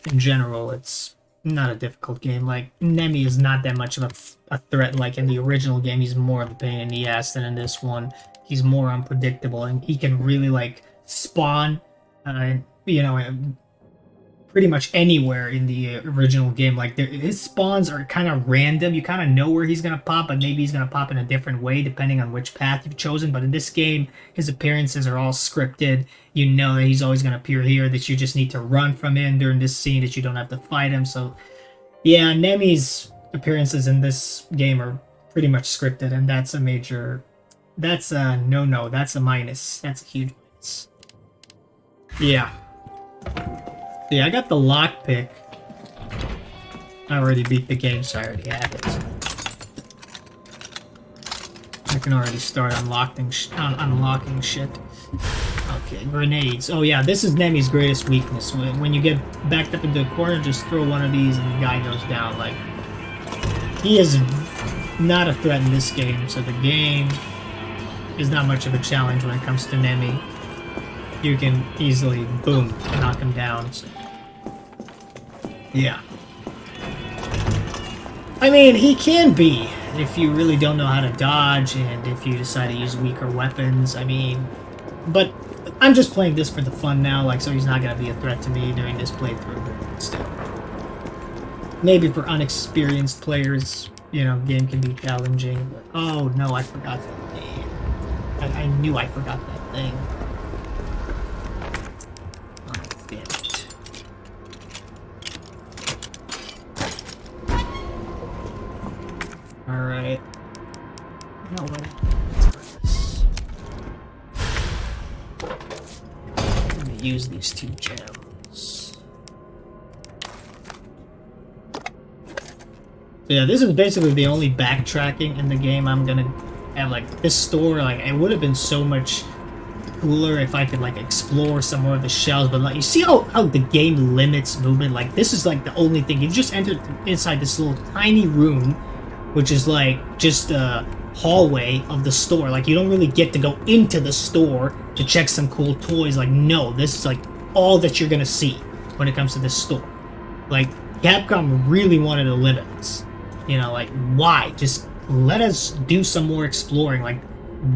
in general, it's not a difficult game. Like, Nemi is not that much of a threat. Like, in the original game, he's more of a pain in the ass than in this one. He's more unpredictable, and he can really, like, spawn, you know, pretty much anywhere in the original game. Like, his spawns are kind of random. You kind of know where he's going to pop, but maybe he's going to pop in a different way depending on which path you've chosen. But in this game, his appearances are all scripted. You know that he's always going to appear here, that you just need to run from him during this scene, that you don't have to fight him. So, yeah, Nemi's appearances in this game are pretty much scripted, and that's a major... That's a no-no. That's a minus. That's a huge minus. Yeah. Yeah, I got the lockpick. I already beat the game, so I already have it. I can already start unlocking shit. Okay, grenades. Oh yeah, this is Nemi's greatest weakness. When you get backed up into a corner, just throw one of these and the guy goes down. Like, he is not a threat in this game, so the game is not much of a challenge when it comes to Nemi. You can easily, boom, knock him down. So. Yeah. I mean, he can be, if you really don't know how to dodge, and if you decide to use weaker weapons. I mean, but I'm just playing this for the fun now, like, so he's not going to be a threat to me during this playthrough, but still. Maybe for unexperienced players, you know, game can be challenging, but, oh no, I forgot that thing. I knew I forgot that thing. Oh, damn it. Alright. No way. Let me use these 2 gems. So yeah, this is basically the only backtracking in the game I'm gonna have. Like, this store, like, it would have been so much cooler if I could, like, explore some more of the shells, but, like, you see how the game limits movement? Like, this is, like, the only thing. You just entered inside this little tiny room, which is, like, just a hallway of the store. Like, you don't really get to go into the store to check some cool toys. Like, no, this is, like, all that you're gonna see when it comes to this store. Like, Capcom really wanted to limit us. You know, like, why? Just let us do some more exploring. Like,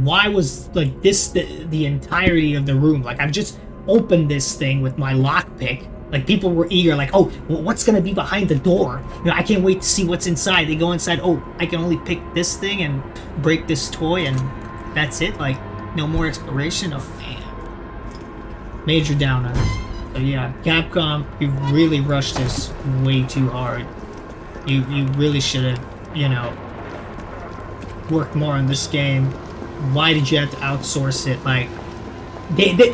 why was, like, this the entirety of the room? Like, I've just opened this thing with my lockpick. Like, people were eager, like, oh, well, what's gonna be behind the door? You know, I can't wait to see what's inside. They go inside, oh, I can only pick this thing and break this toy, and that's it? Like, no more exploration? Oh, man. Major downer. So, yeah, Capcom, you really rushed this way too hard. You really should have, you know, worked more on this game. Why did you have to outsource it? Like,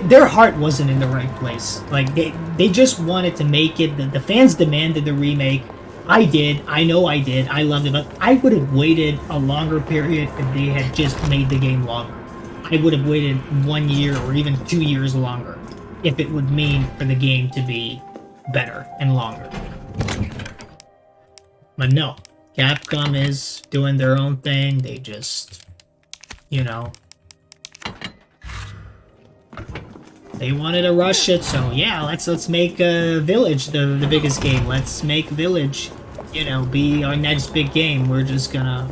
their heart wasn't in the right place. Like, they just wanted to make it. The fans demanded the remake. I did. I know I did. I loved it. But I would have waited a longer period if they had just made the game longer. I would have waited 1 year or even 2 years longer if it would mean for the game to be better and longer. But no. Capcom is doing their own thing. They just, you know, they wanted to rush it, so yeah, let's make Village the biggest game. Let's make Village, you know, be our next big game. We're just gonna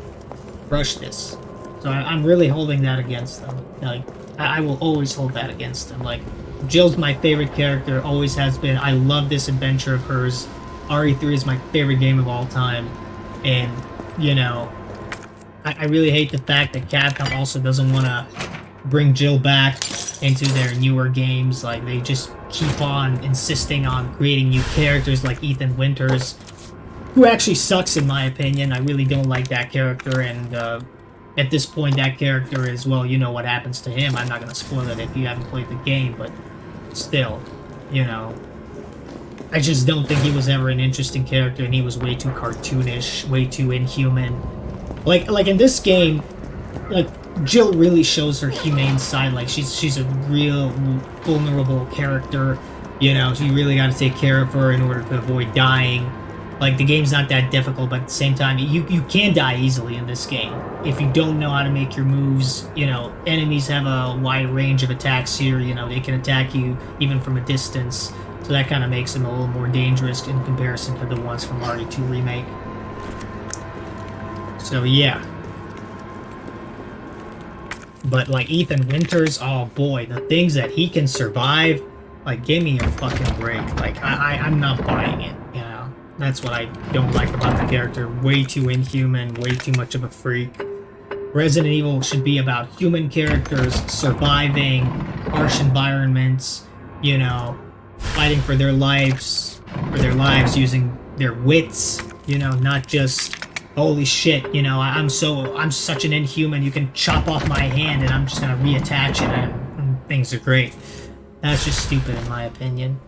rush this. So I'm really holding that against them. Like, I will always hold that against them. Like, Jill's my favorite character, always has been. I love this adventure of hers. RE3 is my favorite game of all time. And, you know, I really hate the fact that Capcom also doesn't want to bring Jill back into their newer games. Like, they just keep on insisting on creating new characters like Ethan Winters, who actually sucks in my opinion. I really don't like that character, and at this point that character is, well, you know what happens to him. I'm not going to spoil it if you haven't played the game, but still, you know, I just don't think he was ever an interesting character, and he was way too cartoonish, way too inhuman. Like in this game, like, Jill really shows her humane side. Like, she's a real vulnerable character, you know. You really got to take care of her in order to avoid dying. Like, the game's not that difficult, but at the same time, you can die easily in this game if you don't know how to make your moves. You know, enemies have a wide range of attacks here. You know, they can attack you even from a distance, so that kind of makes them a little more dangerous in comparison to the ones from RE2 Remake. So yeah. But like Ethan Winters, oh boy, the things that he can survive, like, give me a fucking break. Like, I'm not buying it, you know. That's what I don't like about the character. Way too inhuman, way too much of a freak. Resident Evil should be about human characters surviving harsh environments, you know, fighting for their lives using their wits, you know, not just, holy shit, you know, I'm such an inhuman, you can chop off my hand and I'm just gonna reattach it and things are great. That's just stupid in my opinion.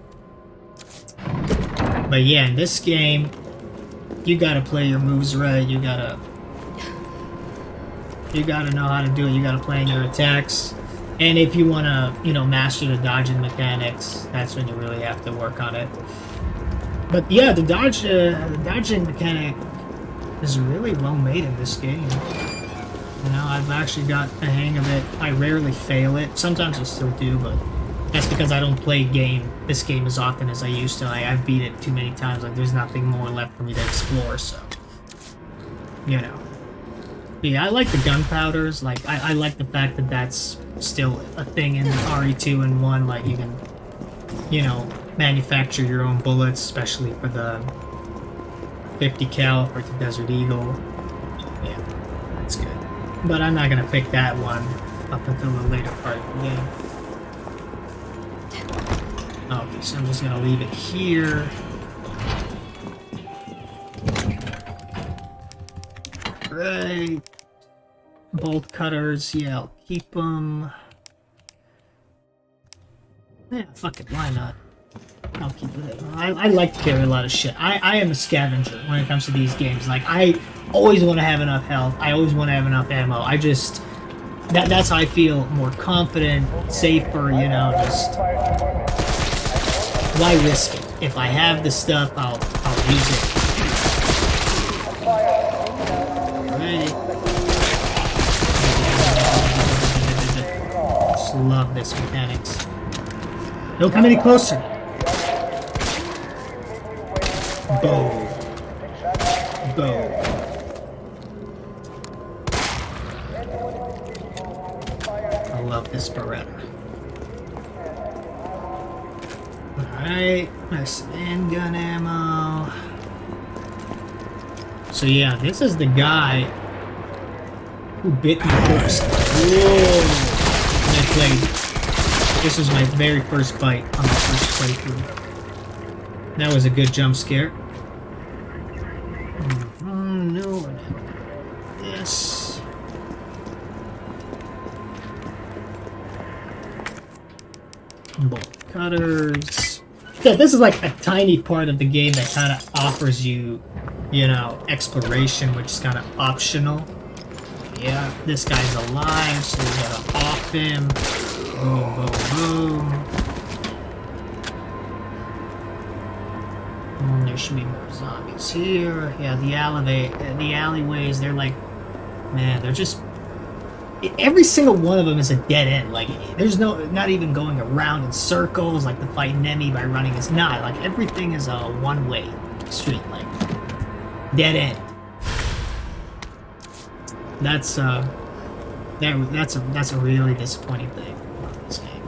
But yeah, in this game, you gotta play your moves right, you gotta know how to do it, you gotta plan your attacks. And if you wanna, you know, master the dodging mechanics, that's when you really have to work on it. But yeah, the dodging mechanic is really well made in this game. You know, I've actually got the hang of it. I rarely fail it. Sometimes I still do, but that's because I don't play this game as often as I used to. I've beat it too many times. Like, there's nothing more left for me to explore, so, you know. But yeah, I like the gunpowders. Like, I like the fact that that's still a thing in RE2 and 1. Like, you can, you know, manufacture your own bullets, especially for the 50 cal for the Desert Eagle. Yeah, that's good. But I'm not gonna pick that one up until the later part of the game. Okay, so I'm just gonna leave it here. Right. Bolt cutters, yeah, I'll keep them. Yeah, fuck it, why not? I'll keep it. I like to carry a lot of shit. I am a scavenger when it comes to these games. Like, I always want to have enough health. I always want to have enough ammo. I just... That's how I feel more confident, safer, you know, just... Why risk it? If I have the stuff, I'll use it. Alright. Just love this mechanics. Don't come any closer. Boom. Boom. I love this Beretta. Alright, nice handgun ammo. So yeah, this is the guy who bit me first. Whoa! I played. This was my very first bite on my first playthrough. That was a good jump scare. No. Yes. Bolt cutters. Yeah, this is like a tiny part of the game that kind of offers you, you know, exploration, which is kind of optional. Yeah, this guy's alive, so we gotta off him. Boom, boom, boom. There should be more zombies here. Yeah, the alleyways, they're like, man, they're just every single one of them is a dead end. Like, there's not even going around in circles like the fight Nemi by running. It's not. Like, everything is a one-way street. Like, dead end. That's a really disappointing thing about this game.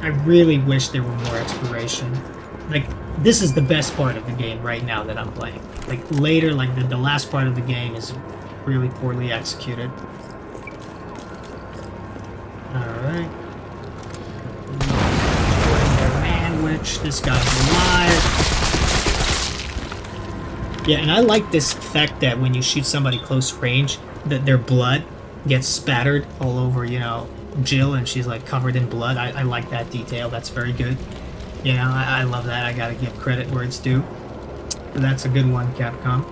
I really wish there were more exploration. Like, this is the best part of the game right now that I'm playing. Like, later, like, the last part of the game is really poorly executed. Alright. Sandwich. This guy's alive. Yeah, and I like this fact that when you shoot somebody close range, that their blood gets spattered all over, you know, Jill, and she's like covered in blood. I like that detail. That's very good. You know, I love that. I gotta give credit where it's due. So that's a good one, Capcom.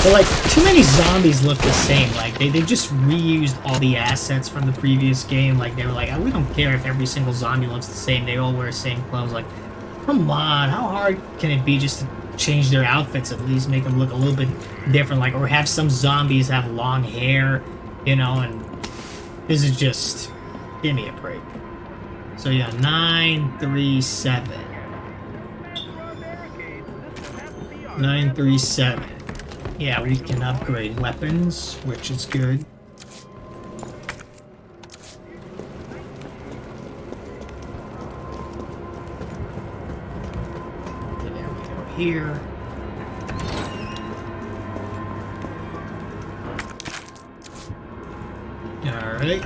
But like, too many zombies look the same. Like, they just reused all the assets from the previous game. Like, they were like, oh, we don't care if every single zombie looks the same. They all wear the same clothes. Like, come on, how hard can it be just to change their outfits, at least make them look a little bit different, like, or have some zombies have long hair, you know, and this is just, give me a break. So yeah, 937. 937. Yeah, we can upgrade weapons, which is good. Here. Alright.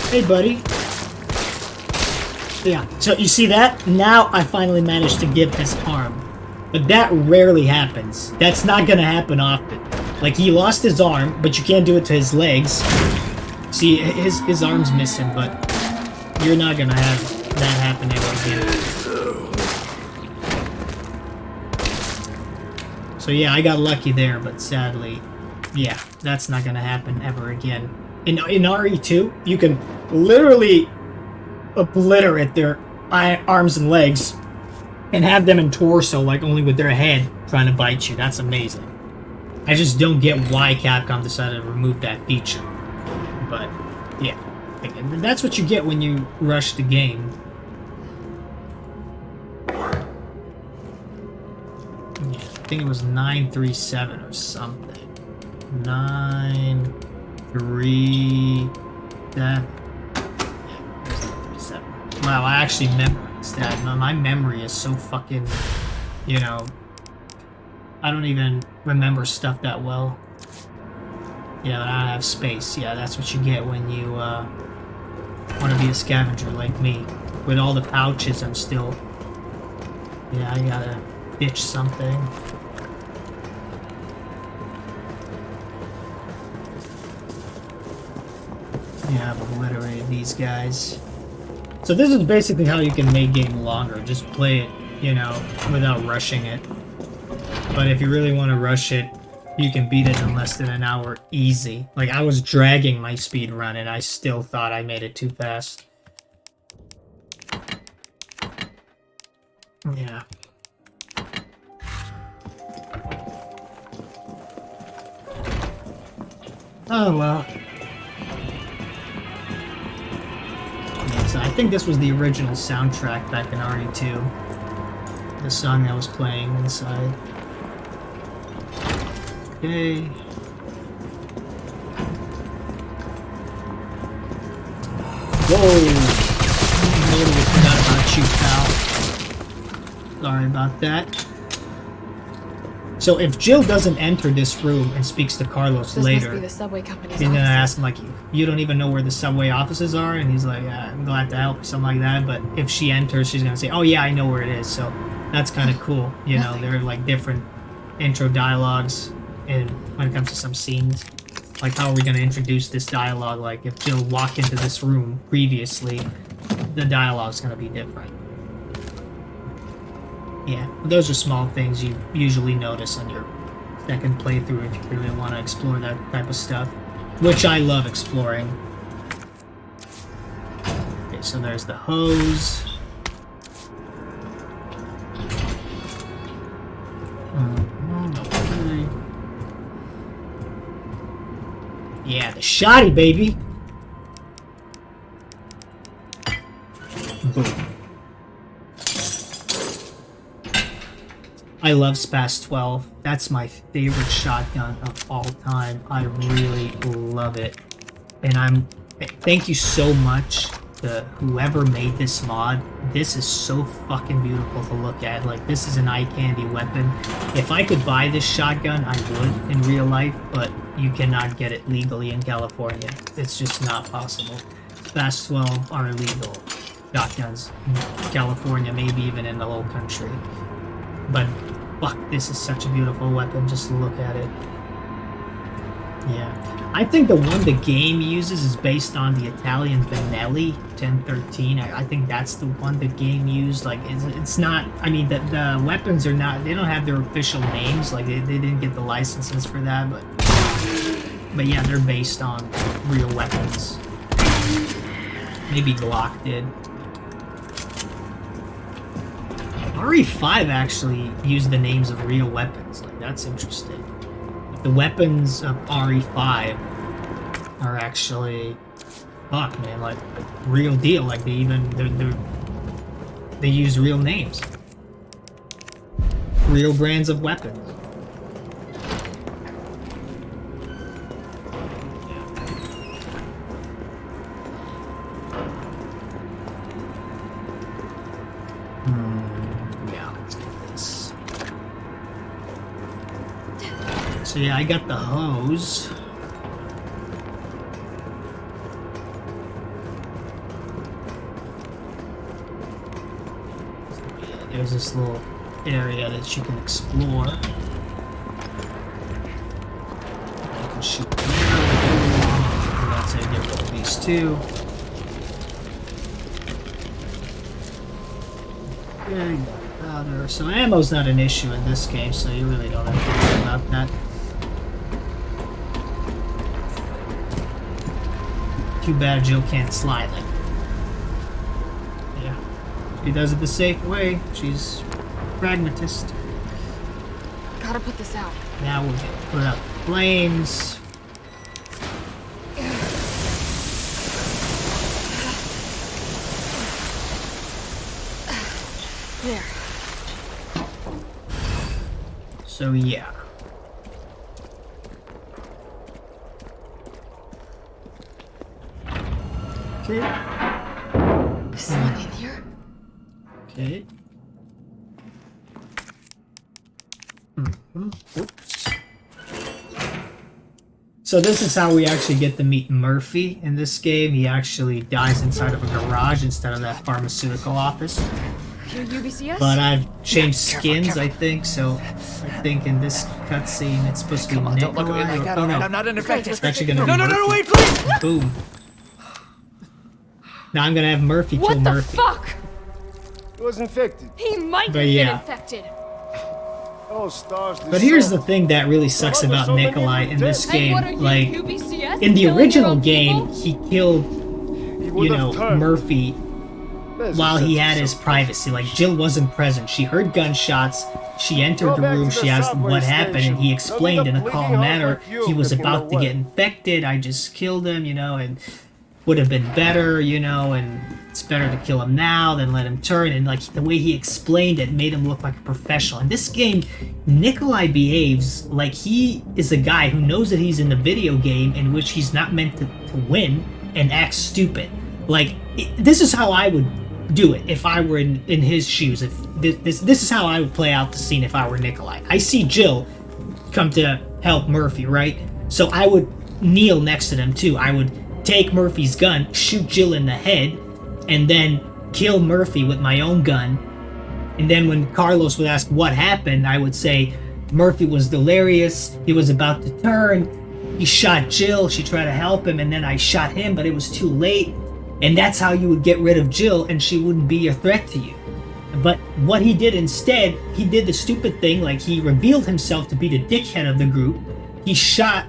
Hey, buddy. Yeah, so you see that? Now I finally managed to give his arm. But that rarely happens. That's not gonna happen often. Like, he lost his arm, but you can't do it to his legs. See, his arm's missing, but you're not gonna have that happen ever again. So yeah, I got lucky there, but sadly, yeah, that's not gonna happen ever again. In RE2, you can literally obliterate their arms and legs and have them in torso, like only with their head trying to bite you. That's amazing. I just don't get why Capcom decided to remove that feature. But yeah, that's what you get when you rush the game. I think it was 937 or something. 937. Yeah, it was 937. Wow, I actually memorized that. My memory is so fucking, you know, I don't even remember stuff that well. Yeah, I don't have space. Yeah, that's what you get when you want to be a scavenger like me. With all the pouches, I'm still... Yeah, I gotta bitch something. Yeah, I've obliterated these guys. So this is basically how you can make game longer. Just play it, you know, without rushing it. But if you really want to rush it, you can beat it in less than an hour easy. Like, I was dragging my speed run and I still thought I made it too fast. Yeah. Oh well. Yeah, so I think this was the original soundtrack back in RE2. The song that was playing inside. Okay. Whoa! Totally forgot about you, pal. Sorry about that. So if Jill doesn't enter this room and speaks to Carlos This later, must be the subway company's he's gonna offices. ask him like, you don't even know where the subway offices are? And he's like, yeah, I'm glad to help, or something like that. But if she enters, she's gonna say, oh yeah, I know where it is. So that's kind of cool. You know, there are like different intro dialogues and when it comes to some scenes. Like, how are we gonna introduce this dialogue? Like, if Jill walked into this room previously, the dialogue's gonna be different. Yeah, those are small things you usually notice on your second playthrough if you really want to explore that type of stuff, which I love exploring. Okay, so there's the hose. Yeah, the shotty, baby. Boom. I love SPAS 12. That's my favorite shotgun of all time. I really love it. And thank you so much to whoever made this mod. This is so fucking beautiful to look at. Like, this is an eye candy weapon. If I could buy this shotgun, I would in real life, but you cannot get it legally in California. It's just not possible. SPAS 12 are illegal shotguns in California, maybe even in the whole country. But fuck, this is such a beautiful weapon. Just look at it. Yeah. I think the one the game uses is based on the Italian Benelli 1013. I think that's the one the game used. Like, it's not... I mean, the weapons are not... They don't have their official names. Like, they didn't get the licenses for that, but yeah, they're based on real weapons. Maybe Glock did. RE5 actually used the names of real weapons. Like, that's interesting. The weapons of RE5 are actually, fuck man, like real deal. Like they use real names, real brands of weapons. So yeah, I got the hose. Yeah, there's this little area that you can explore. You can shoot the arrow. That's it, get rid of these two. Yeah, you got powder. So ammo's not an issue in this game, so you really don't have to worry about that. Too bad Jill can't slide like that. Yeah. She does it the safe way. She's a pragmatist. Gotta put this out. Now we'll put out the flames. There. So yeah. Okay. Is someone in here? Okay. Oops. So this is how we actually get to meet Murphy in this game. He actually dies inside of a garage instead of that pharmaceutical office. You're UBCS? But I've changed skins, I think, so I think in this cutscene it's supposed to be Nikolai. Don't look at me like that, alright? I'm not unaffected. It's actually gonna be No, Murphy. wait, please! Boom. Now I'm gonna have Murphy kill What the Murphy. fuck? He was infected. He might But have yeah. been infected. Oh, stars. But here's the thing that really sucks about Nikolai in this And game. what are you, Like, UBCS? in the Killing your original own game, people? he killed, He would you have know, turned. Murphy There's while a he sense had of his privacy. Like, Jill wasn't present. She heard gunshots. She entered Go the back room. to the She asked subway what happened, and he station. explained There'll in be a the calm bleeding heart manner like you he was if you know about to what. get infected. I just killed him, you know, and would have been better, you know, and it's better to kill him now than let him turn. And like the way he explained it made him look like a professional. In this game, Nikolai behaves like he is a guy who knows that he's in a video game in which he's not meant to win and acts stupid. Like, this is how I would do it if I were in his shoes. If this is how I would play out the scene if I were Nikolai. I see Jill come to help Murphy, right? So I would kneel next to them too. I would take Murphy's gun, shoot Jill in the head, and then kill Murphy with my own gun. And then when Carlos would ask what happened, I would say Murphy was delirious. He was about to turn. He shot Jill. She tried to help him, and then I shot him, but it was too late. And that's how you would get rid of Jill, and she wouldn't be a threat to you. But what he did instead, he did the stupid thing, like he revealed himself to be the dickhead of the group. He shot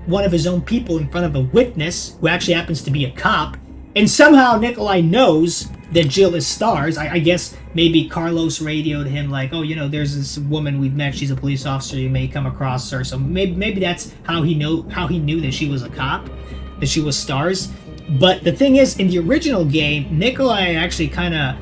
one of his own people in front of a witness, who actually happens to be a cop, and somehow Nikolai knows that Jill is Stars. I guess maybe Carlos radioed him like, oh, you know, there's this woman we've met. She's a police officer. You may come across her. So maybe that's how he knew that she was a cop, that she was Stars. But the thing is, in the original game, Nikolai actually kind of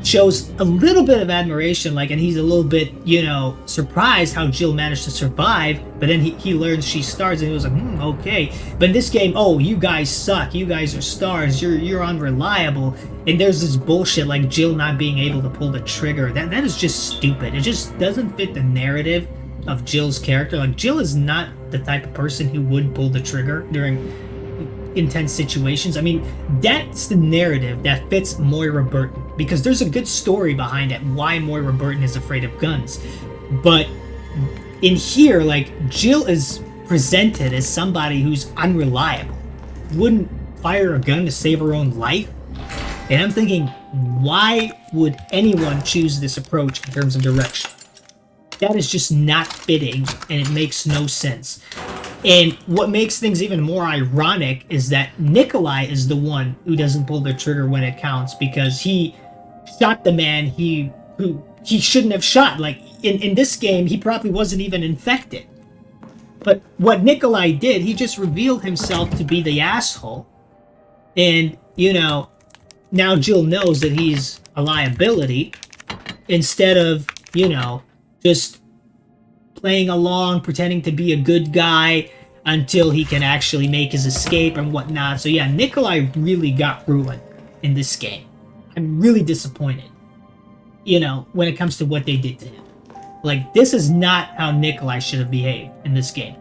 shows a little bit of admiration, like, and he's a little bit, you know, surprised how Jill managed to survive, but then he learns she's Stars, and he was like, okay. But in this game, oh, you guys suck, you guys are Stars, you're unreliable, and there's this bullshit like Jill not being able to pull the trigger. That is just stupid. It just doesn't fit the narrative of Jill's character. Like, Jill is not the type of person who would pull the trigger during intense situations. I mean, that's the narrative that fits Moira Burton, because there's a good story behind it why Moira Burton is afraid of guns. But in here, like, Jill is presented as somebody who's unreliable, wouldn't fire a gun to save her own life. And I'm thinking, why would anyone choose this approach in terms of direction? That is just not fitting, and it makes no sense. And what makes things even more ironic is that Nikolai is the one who doesn't pull the trigger when it counts, because he shot the man who he shouldn't have shot. Like, in this game, he probably wasn't even infected. But what Nikolai did, he just revealed himself to be the asshole. And, you know, now Jill knows that he's a liability, instead of, you know, just playing along, pretending to be a good guy until he can actually make his escape and whatnot. So yeah, Nikolai really got ruined in this game. I'm really disappointed, you know, when it comes to what they did to him. Like, this is not how Nikolai should have behaved in this game.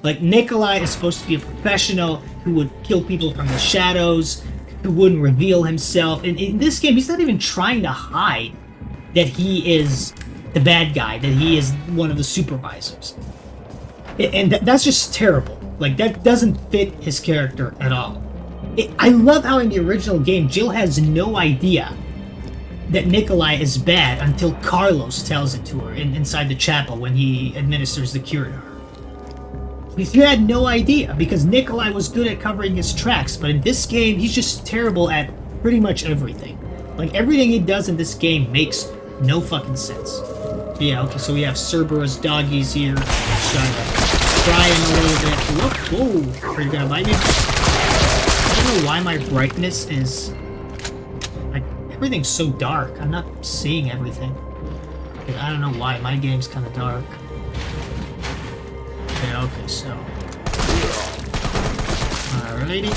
Like, Nikolai is supposed to be a professional who would kill people from the shadows, who wouldn't reveal himself. And in this game, he's not even trying to hide that he is the bad guy, that he is one of the supervisors. And that's just terrible. Like, that doesn't fit his character at all. I love how in the original game, Jill has no idea that Nikolai is bad until Carlos tells it to her inside the chapel when he administers the cure to her. She had no idea, because Nikolai was good at covering his tracks, but in this game, he's just terrible at pretty much everything. Like, everything he does in this game makes no fucking sense. Yeah, okay, so we have Cerberus doggies here. Trying a little bit. Whoa, are you gonna bite me? I don't know why my brightness is... like, everything's so dark. I'm not seeing everything. I don't know why. My game's kind of dark. Yeah, okay, so... alrighty.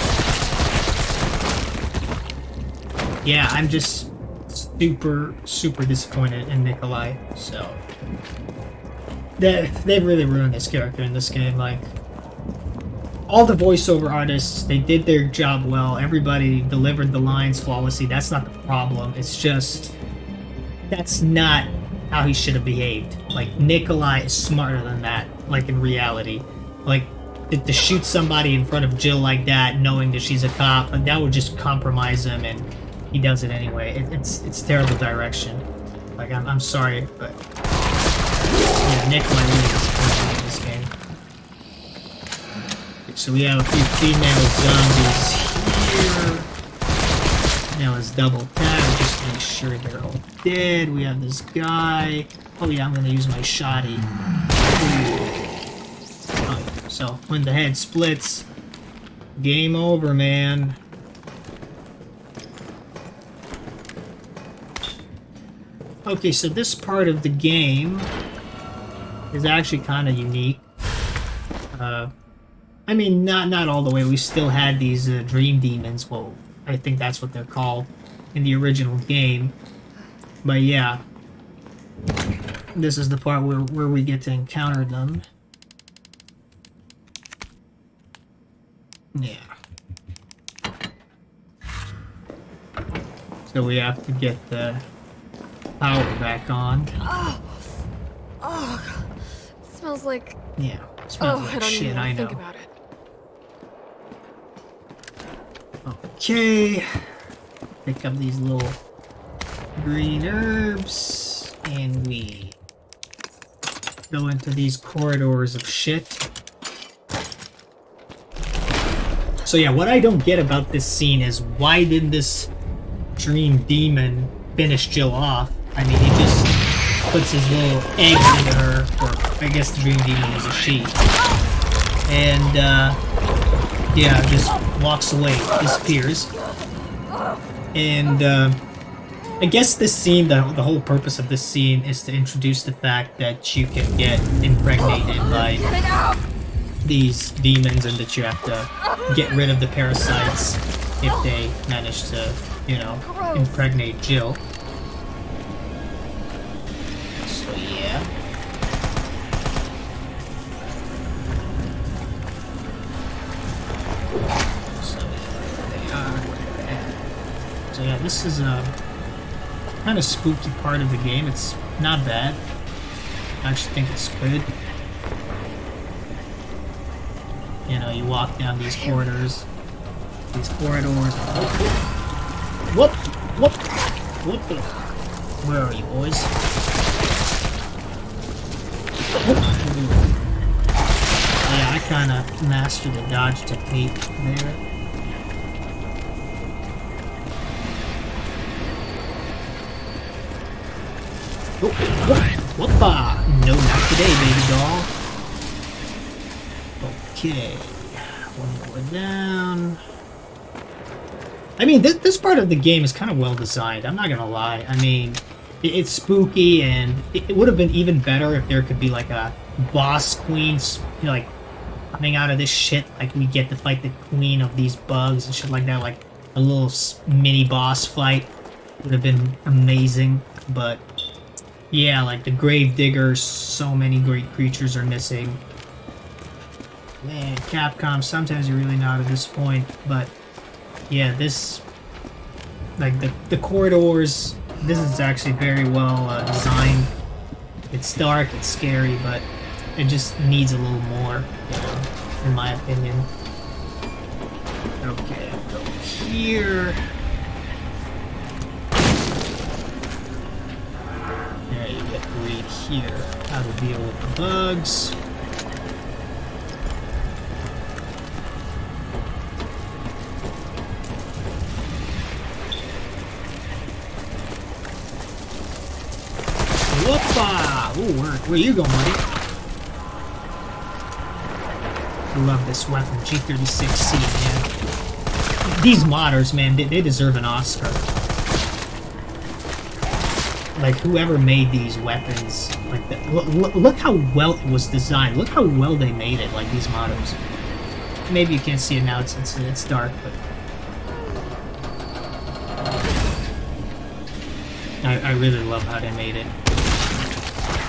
Yeah, I'm just super disappointed in Nikolai, so... They really ruined this character in this game. Like, all the voiceover artists, they did their job well. Everybody delivered the lines flawlessly. That's not the problem. It's just... that's not how he should have behaved. Like, Nikolai is smarter than that, like, in reality. Like, to shoot somebody in front of Jill like that, knowing that she's a cop, like, that would just compromise him, and he does it anyway. It's terrible direction. Like, I'm sorry, but... yeah, Nikolai really disappointed in this game. So we have a few female zombies here. Now it's double tap, just to make sure they're all dead. We have this guy. Oh yeah, I'm gonna use my shotty. Oh, so when the head splits, game over, man. Okay, so this part of the game is actually kind of unique. I mean, not all the way. We still had these dream demons. Well, I think that's what they're called in the original game. But yeah, this is the part where we get to encounter them. Yeah. So we have to get the power back on. Oh, it smells like... yeah, it smells like I don't shit, even I know. think about it. Okay, pick up these little green herbs, and we go into these corridors of shit. So yeah, what I don't get about this scene is why didn't this Dream Demon finish Jill off. I mean, he just puts his little eggs into her, or I guess the Dream Demon is a she. And, yeah, just walks away, disappears. And, I guess this scene, the whole purpose of this scene is to introduce the fact that you can get impregnated by these demons and that you have to get rid of the parasites if they manage to, you know, impregnate Jill. So, yeah. So, they are. So, yeah, this is a kind of spooky part of the game. It's not bad. I actually think it's good. You know, you walk down these corridors. These corridors. Whoop! Whoop! Whoop! Where are you, boys? Whoop. Yeah, I kind of mastered the dodge technique there. Whoopa! No, not today, baby doll. Okay. One more down. I mean, this part of the game is kind of well designed. I'm not gonna lie. I mean, it's spooky, and it would have been even better if there could be like a boss queen, you know, like coming out of this shit. Like we get to fight the queen of these bugs and shit like that. Like a little mini boss fight would have been amazing. But yeah, like the grave diggers, so many great creatures are missing. Man, Capcom, sometimes you really know how to disappoint, but yeah, this, like the corridors, this is actually very well designed. It's dark, it's scary, but it just needs a little more, you know, in my opinion. Okay, I'll go here. There you get to read here how to deal with the bugs. Whoopa! Ooh, where you going, buddy? I love this weapon, G36C, man. These modders, man, they deserve an Oscar. Like, whoever made these weapons, like, look how well it was designed. Look how well they made it, like, these modders. Maybe you can't see it now, it's dark, but... I really love how they made it.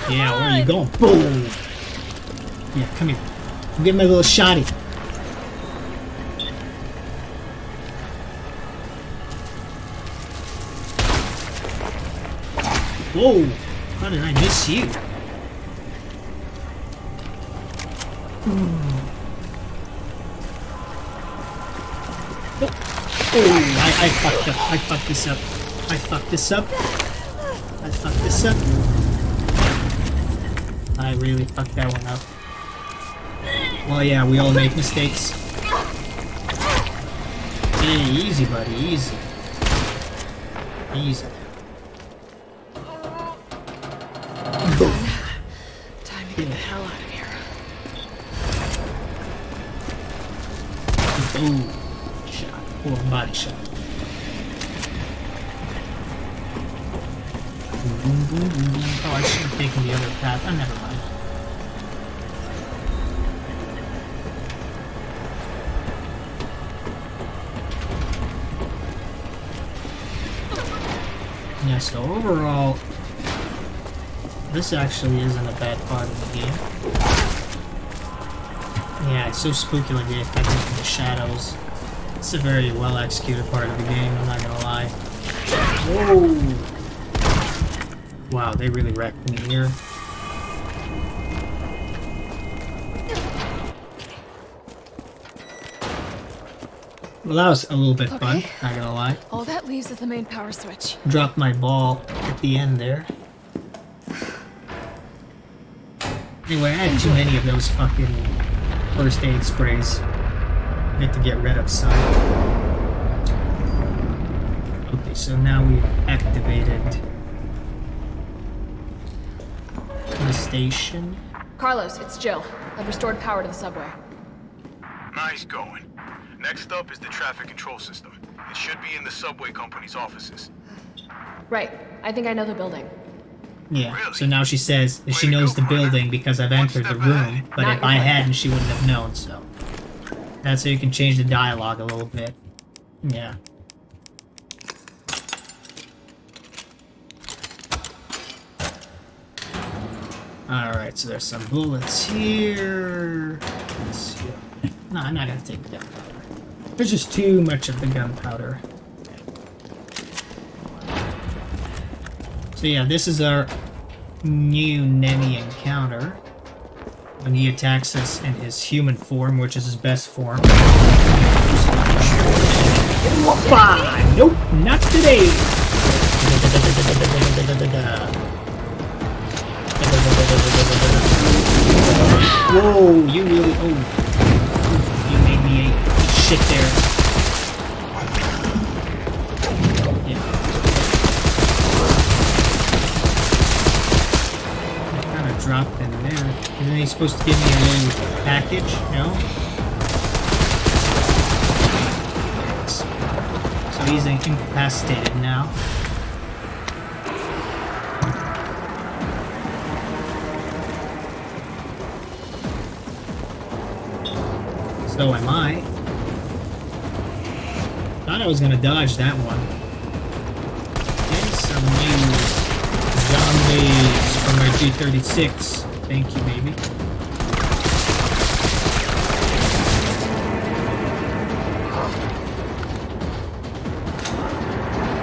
Yeah, where are you going? Boom! Yeah, come here. Give me a little shotty. Whoa! How did I miss you? Oh, I fucked up. I fucked this up. I fucked this up. I fucked this up. I really fucked that one up. Well, yeah, we all make mistakes. Hey, easy, buddy, easy. Easy. Time to get the hell out of here. Ooh, shot. Or body shot. Boom, boom, boom, boom. Oh, I should have taken the other path. Oh, never mind. Yeah, so overall, this actually isn't a bad part of the game. Yeah, it's so spooky, like the effect of the shadows. It's a very well executed part of the game, I'm not gonna lie. Whoa! Wow, they really wrecked me here. Well, that was a little bit fun, not gonna lie. All that leaves is the main power switch. Dropped my ball at the end there. Anyway, I had too many of those fucking first aid sprays. I need to get rid of some. Okay, so now we've activated the station. Carlos, it's Jill. I've restored power to the subway. Nice going. Next up is the traffic control system. It should be in the subway company's offices. Right. I think I know the building. Yeah, Really? so now she says that she Way to knows go, the partner. building because I've One entered the step room, ahead. but Not if I your hadn't, she wouldn't have known, so. That's how you can change the dialogue a little bit. Yeah. Alright, so there's some bullets here. Let's see. No, I'm not gonna take the gunpowder. There's just too much of the gunpowder. So yeah, this is our new Nemi encounter. When he attacks us in his human form, which is his best form. Whoppa! Nope, not today! Whoa, you really... Oh. You made me eat shit there. Yeah. Kind of dropped in there. Isn't he supposed to give me a little package? No? So he's incapacitated now. So am I. Thought I was gonna dodge that one. Okay, some new zombies from my G36. Thank you, baby.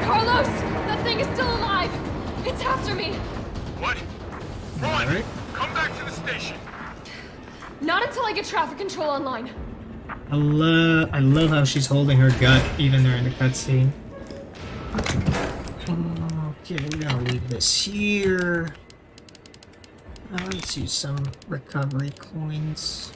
Carlos! That thing is still alive! It's after me! What? Run! Alright. Come back to the station. Not until I get traffic control online. I love how she's holding her gut even during the cutscene. Okay, we're gonna leave this here. Let's use some recovery coins.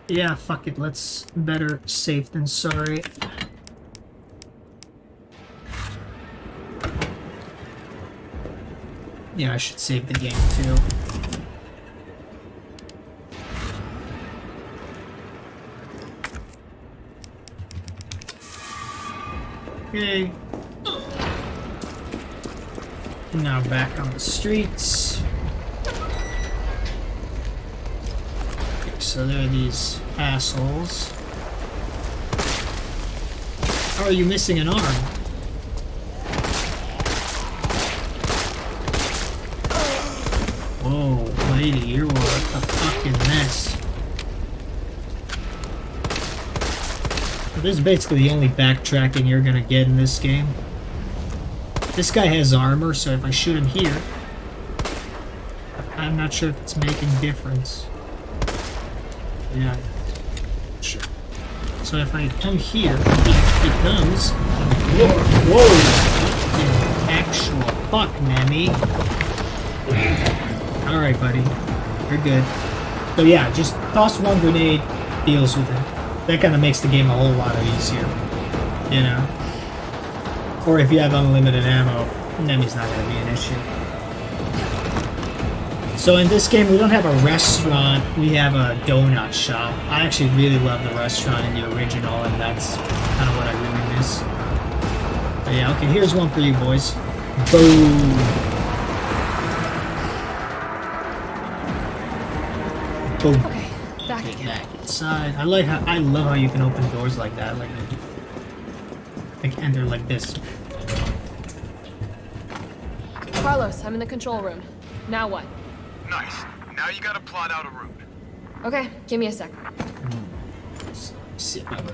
Yeah, fuck it. Let's better safe than sorry. Yeah, I should save the game too. Okay. Now back on the streets. Okay, so there are these assholes. How are you missing an arm? Whoa, lady, you are a fucking mess. This is basically the only backtracking you're gonna get in this game. This guy has armor, so if I shoot him here, I'm not sure if it's making a difference. Yeah, sure. So if I come here, he comes. Whoa! Actual fuck, Nemi. Alright, buddy. You're good. So yeah, just toss one grenade, deals with it. That kind of makes the game a whole lot easier. You know? Or if you have unlimited ammo, Nemi's not going to be an issue. So in this game, we don't have a restaurant, we have a donut shop. I actually really love the restaurant in the original, and that's kind of what I really miss. But yeah, okay, here's one for you boys. Boom! Boom. Okay, back Get again. back inside. I love how you can open doors like that, like enter like this. Carlos, I'm in the control room. Now what? Nice. Now you gotta plot out a route. Okay, give me a sec.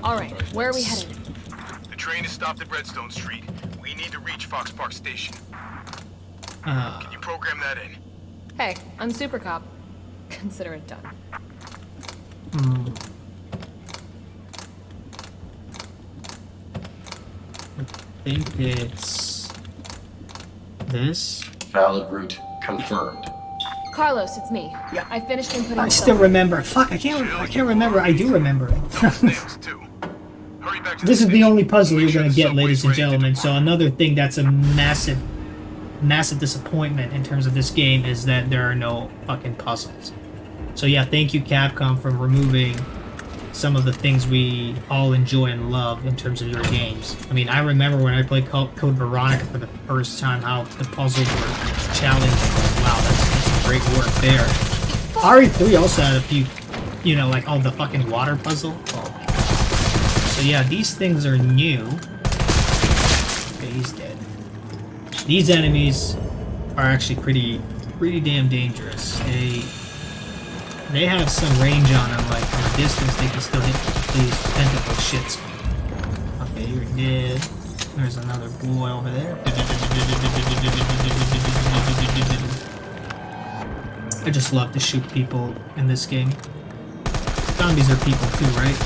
Alright, where are we headed? The train is stopped at Redstone Street. We need to reach Fox Park Station. Can you program that in? Hey, I'm Super Cop. Consider it done. think it's this. Valid route confirmed. Carlos, it's me. Yeah. I finished inputting I the still code. remember. Fuck, I can't remember. I do remember it. too. Hurry back to This is the only puzzle Make you're sure gonna the get, subway's ladies and ready to gentlemen. depart. So another thing that's a massive disappointment in terms of this game is that there are no fucking puzzles. So yeah, thank you Capcom for removing some of the things we all enjoy and love in terms of your games. I mean, I remember when I played Code Veronica for the first time how the puzzles were challenging. Wow, that's some great work there. RE3 also had a few, you know, like all the fucking water puzzle. Oh. So yeah, these things are new. Okay, he's dead. These enemies are actually pretty damn dangerous. They have some range on them, like from a distance they can still hit these tentacle shits. Okay, you're dead. There's another boy over there. I just love to shoot people in this game. Zombies are people too, right?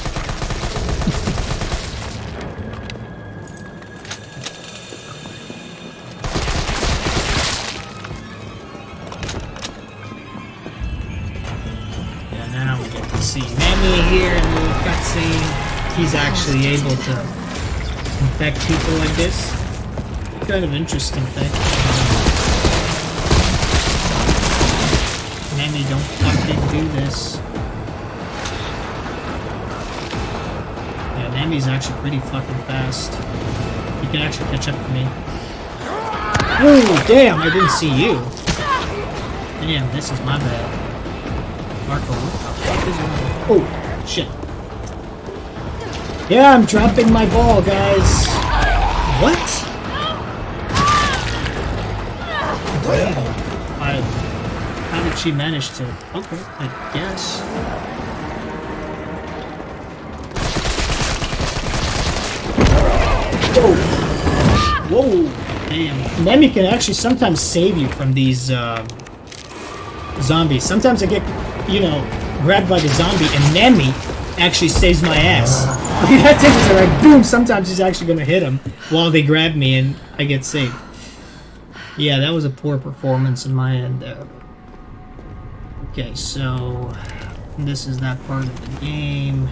Now we get to see Nemi here in the cutscene. He's actually able to infect people like this. Kind of interesting thing. Nemi, don't fucking do this. Yeah, Nemi's actually pretty fucking fast. He can actually catch up to me. Ooh, damn, I didn't see you. Damn, this is my bad. Marco, what the fuck is wrong? Oh, shit. Yeah, I'm dropping my ball, guys. What? Damn. How did she manage to? Okay, I guess. Whoa. Whoa. Damn. Nemi can actually sometimes save you from these zombies. Sometimes I get, you know, grabbed by the zombie and Nemi actually saves my ass. That's it. So like, boom, sometimes he's actually gonna hit him while they grab me and I get saved. Yeah, that was a poor performance in my end there. Okay, so this is that part of the game.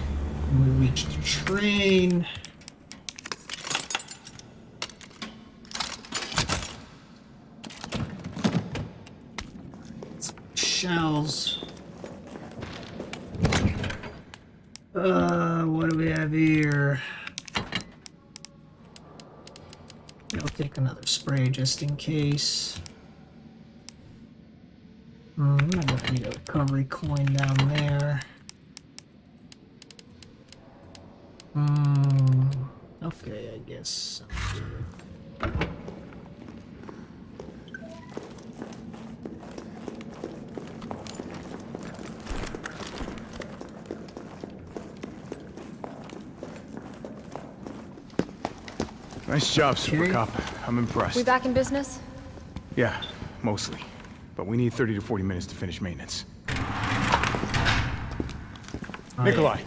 We reach the train. Shells. What do we have here? I'll take another spray just in case. I don't need a recovery coin down there. Okay, I guess. Nice job, Super Okay. Cop. I'm impressed. We back in business? Yeah, mostly. But we need 30 to 40 minutes to finish maintenance. Nikolai,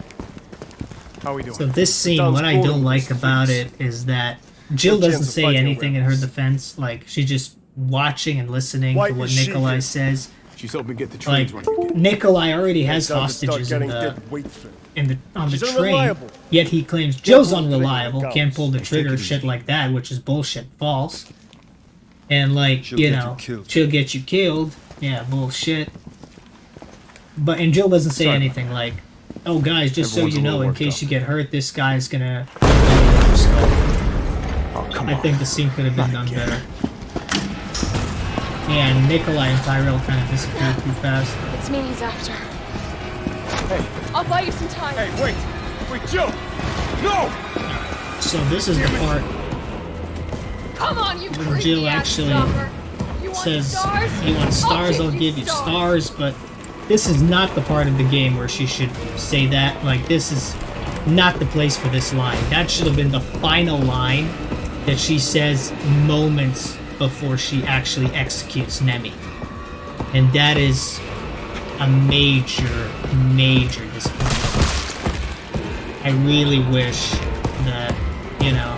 how are we doing? So this scene, Sounds what I cool, don't like Mr. about Freaks. it is that Jill No chance doesn't of say fighting anything in her around. defense. Like, she's just watching and listening Why to what is she Nikolai here? says. She's helping get the Like, trains running again. Nikolai already has Time to start hostages getting on She's the train, unreliable. yet he claims Jill's pull the trigger when it unreliable, counts. can't pull the Take trigger, it shit easy. like that, which is bullshit, false. And like, She'll you get know, you killed. she'll get you killed. Yeah, bullshit. But and Jill doesn't say Sorry. anything like, "Oh guys, just Everyone's so a you know, little in worked case up. you get hurt, this guy's gonna." So Oh, come I on. think the scene could have been done better. Yeah, and Nikolai and Tyrell kind of disappeared too fast. It's me he's after. Hey, I'll buy you some time. hey, wait! Wait, Jill! No! So this is the part Come on, you when creepy Jill ass actually stalker. You want says, stars? "You want stars? I'll give you stars." But this is not the part of the game where she should say that. Like, this is not the place for this line. That should have been the final line that she says moments before she actually executes Nemi. And that is a major, major disappointment. I really wish that, you know,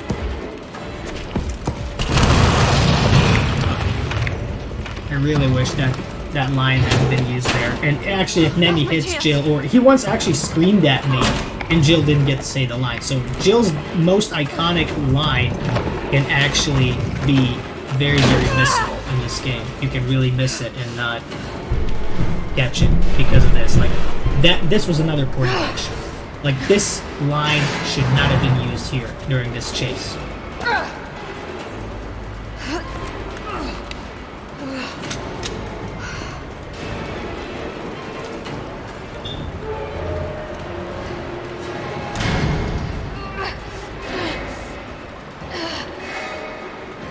really wish that that line had been used there. And actually, if Nemi hits Jill, or he once actually screamed at me, and Jill didn't get to say the line. So Jill's most iconic line can actually be very, very missable in this game. You can really miss it and not catch it because of this. Like that, this was another poor direction. Like this line should not have been used here during this chase.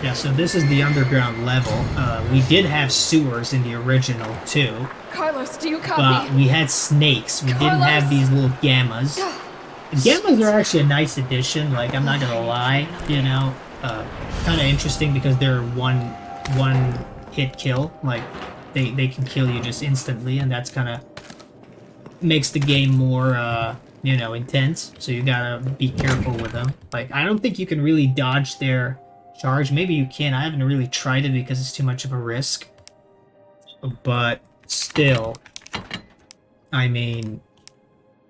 Yeah, so this is the underground level. We did have sewers in the original too, Carlos, do you but copy? we had snakes. We didn't have these little gammas. The gammas are actually a nice addition. Like I'm not gonna lie, you know, kind of interesting because they're one hit kill. Like they can kill you just instantly, and that's kind of makes the game more you know, intense. So you gotta be careful with them. Like I don't think you can really dodge their charge. Maybe you can. I haven't really tried it because it's too much of a risk. But still, I mean,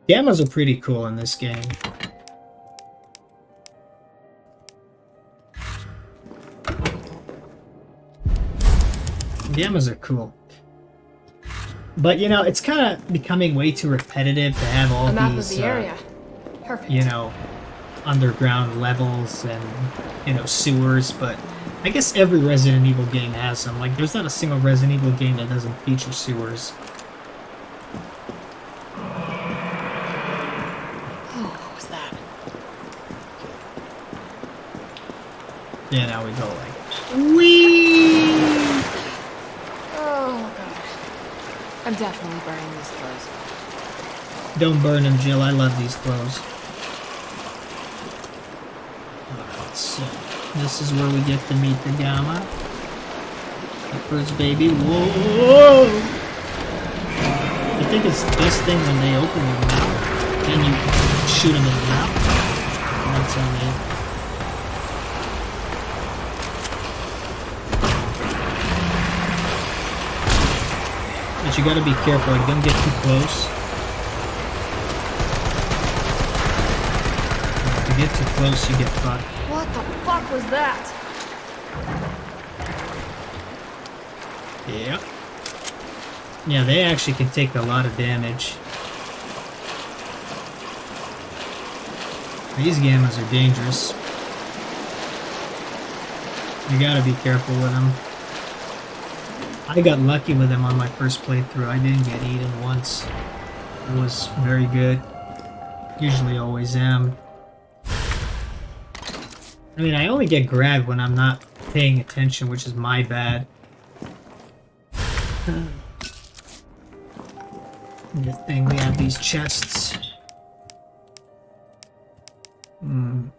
gammas are pretty cool in this game. Gammas are cool. But you know, it's kind of becoming way too repetitive to have all A map of these, the area. Perfect. you know, underground levels and, you know, sewers, but I guess every Resident Evil game has them. Like, there's not a single Resident Evil game that doesn't feature sewers. Oh, what was that? Yeah, now we go like, whee! Oh, God. I'm definitely burning these clothes. Don't burn them, Jill. I love these clothes. So, this is where we get to meet the Gamma. The first baby. Whoa! I think it's the best thing when they open their mouth. Then you shoot them in the mouth. That's on it. But you gotta be careful. Like, don't get too close. If you get too close, you get fucked. What the fuck was that? Yep. Yeah, they actually can take a lot of damage. These gammas are dangerous. You gotta be careful with them. I got lucky with them on my first playthrough. I didn't get eaten once. It was very good. Usually always am. I mean, I only get grabbed when I'm not paying attention, which is my bad. Good thing we have these chests. I'm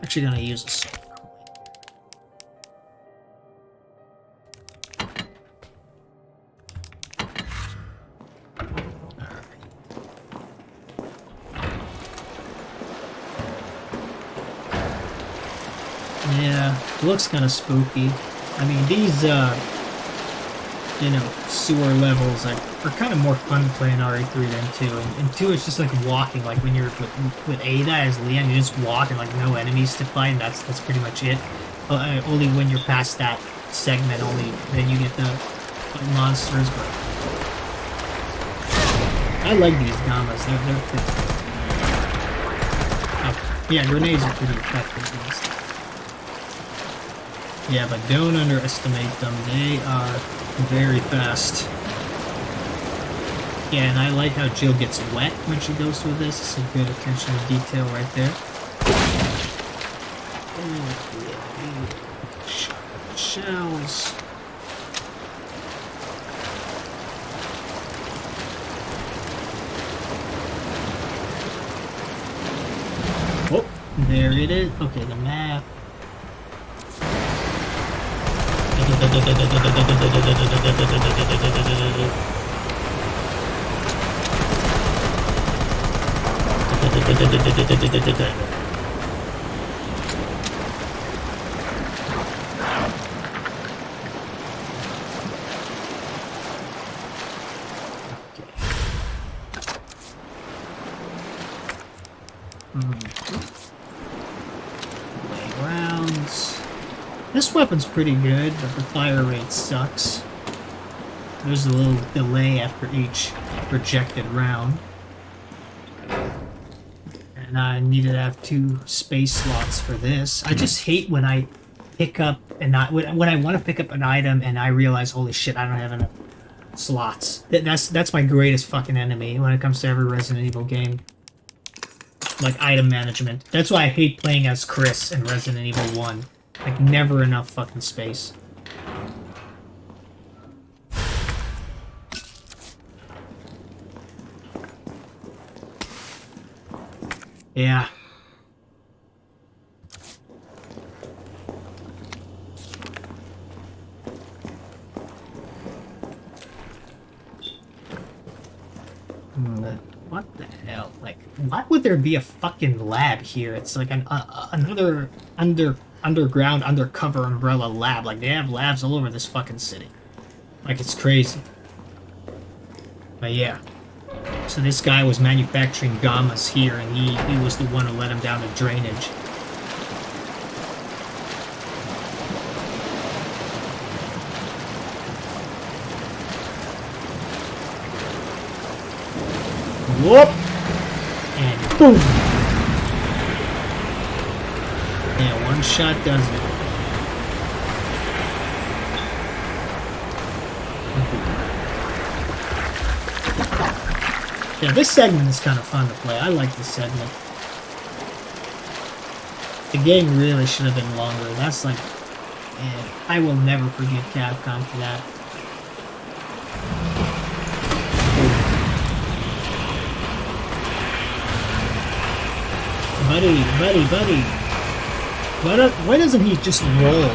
actually gonna use a soul coin. Yeah, looks kind of spooky. I mean, these, you know, sewer levels are kind of more fun to play in RE3 than 2. And 2, it's just like walking, like when you're with Ada as Leon, you just walk and like no enemies to fight, and that's pretty much it. Only when you're past that segment, only then you get the monsters. But I like these gammas. They're pretty. Yeah, grenades are pretty effective against them. Yeah, but don't underestimate them. They are very fast. Yeah, and I like how Jill gets wet when she goes through this. It's a good attention to detail right there. Oh, yeah. Shells. Oh, there it is. Okay, the map. This weapon's pretty good, but the fire rate sucks. There's a little delay after each projected round. And I needed to have 2 space slots for this. I just hate when I pick up when I want to pick up an item and I realize, holy shit, I don't have enough slots. That's my greatest fucking enemy when it comes to every Resident Evil game. Like item management. That's why I hate playing as Chris in Resident Evil 1. Like never enough fucking space. Yeah. What the hell? Like, why would there be a fucking lab here? It's like another underground, undercover umbrella lab. Like, they have labs all over this fucking city. Like, it's crazy. But yeah. So this guy was manufacturing gammas here, and he was the one who let him down the drainage. Whoop! And boom! Yeah, one shot does it. Yeah, this segment is kind of fun to play. I like this segment. The game really should have been longer. That's like... Man, I will never forgive Capcom for that. Buddy. Why doesn't he just roll?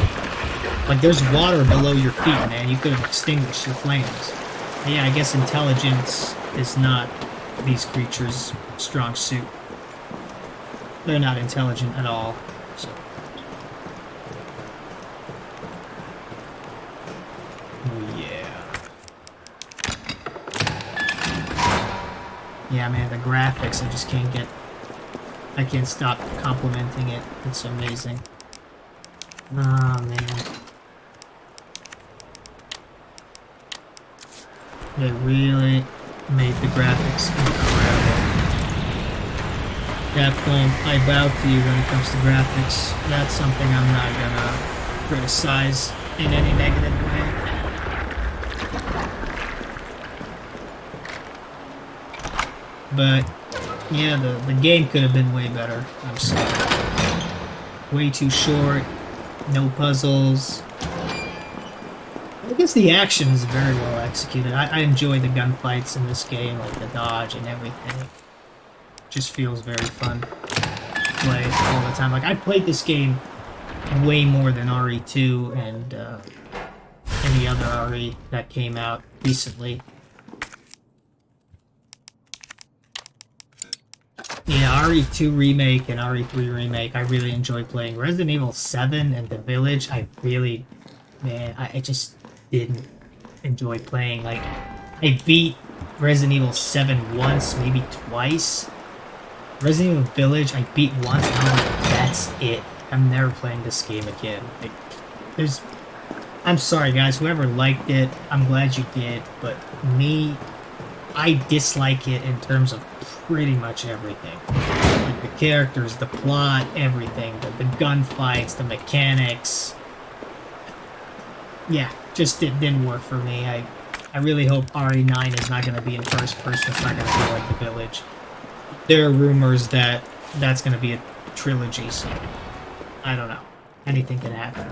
Like, there's water below your feet, man. You could have extinguished your flames. Yeah, I guess intelligence is not these creatures' strong suit. They're not intelligent at all, so... Oh, yeah. Yeah, man, the graphics, I just can't get... I can't stop complimenting it. It's amazing. Oh, man. They really made the graphics incredible. Capcom, I bow to you when it comes to graphics. That's something I'm not gonna criticize in any negative way. But yeah, the game could have been way better. I'm sorry. Way too short. No puzzles. I guess the action is very well executed. I enjoy the gunfights in this game, like the dodge and everything. Just feels very fun to play all the time. Like, I played this game way more than RE2 and any other RE that came out recently. Yeah, RE2 Remake and RE3 Remake, I really enjoy playing. Resident Evil 7 and The Village, I just didn't enjoy playing. Like, I beat Resident Evil 7 once, maybe twice. Resident Evil Village, I beat once, and I'm like, that's it. I'm never playing this game again. Like, I'm sorry, guys, whoever liked it, I'm glad you did, but me, I dislike it in terms of pretty much everything. Like, the characters, the plot, everything. The gunfights, the mechanics. Yeah, just it didn't work for me. I really hope RE9 is not going to be in first person. It's not going to be like The Village. There are rumors that that's going to be a trilogy, so I don't know. Anything can happen.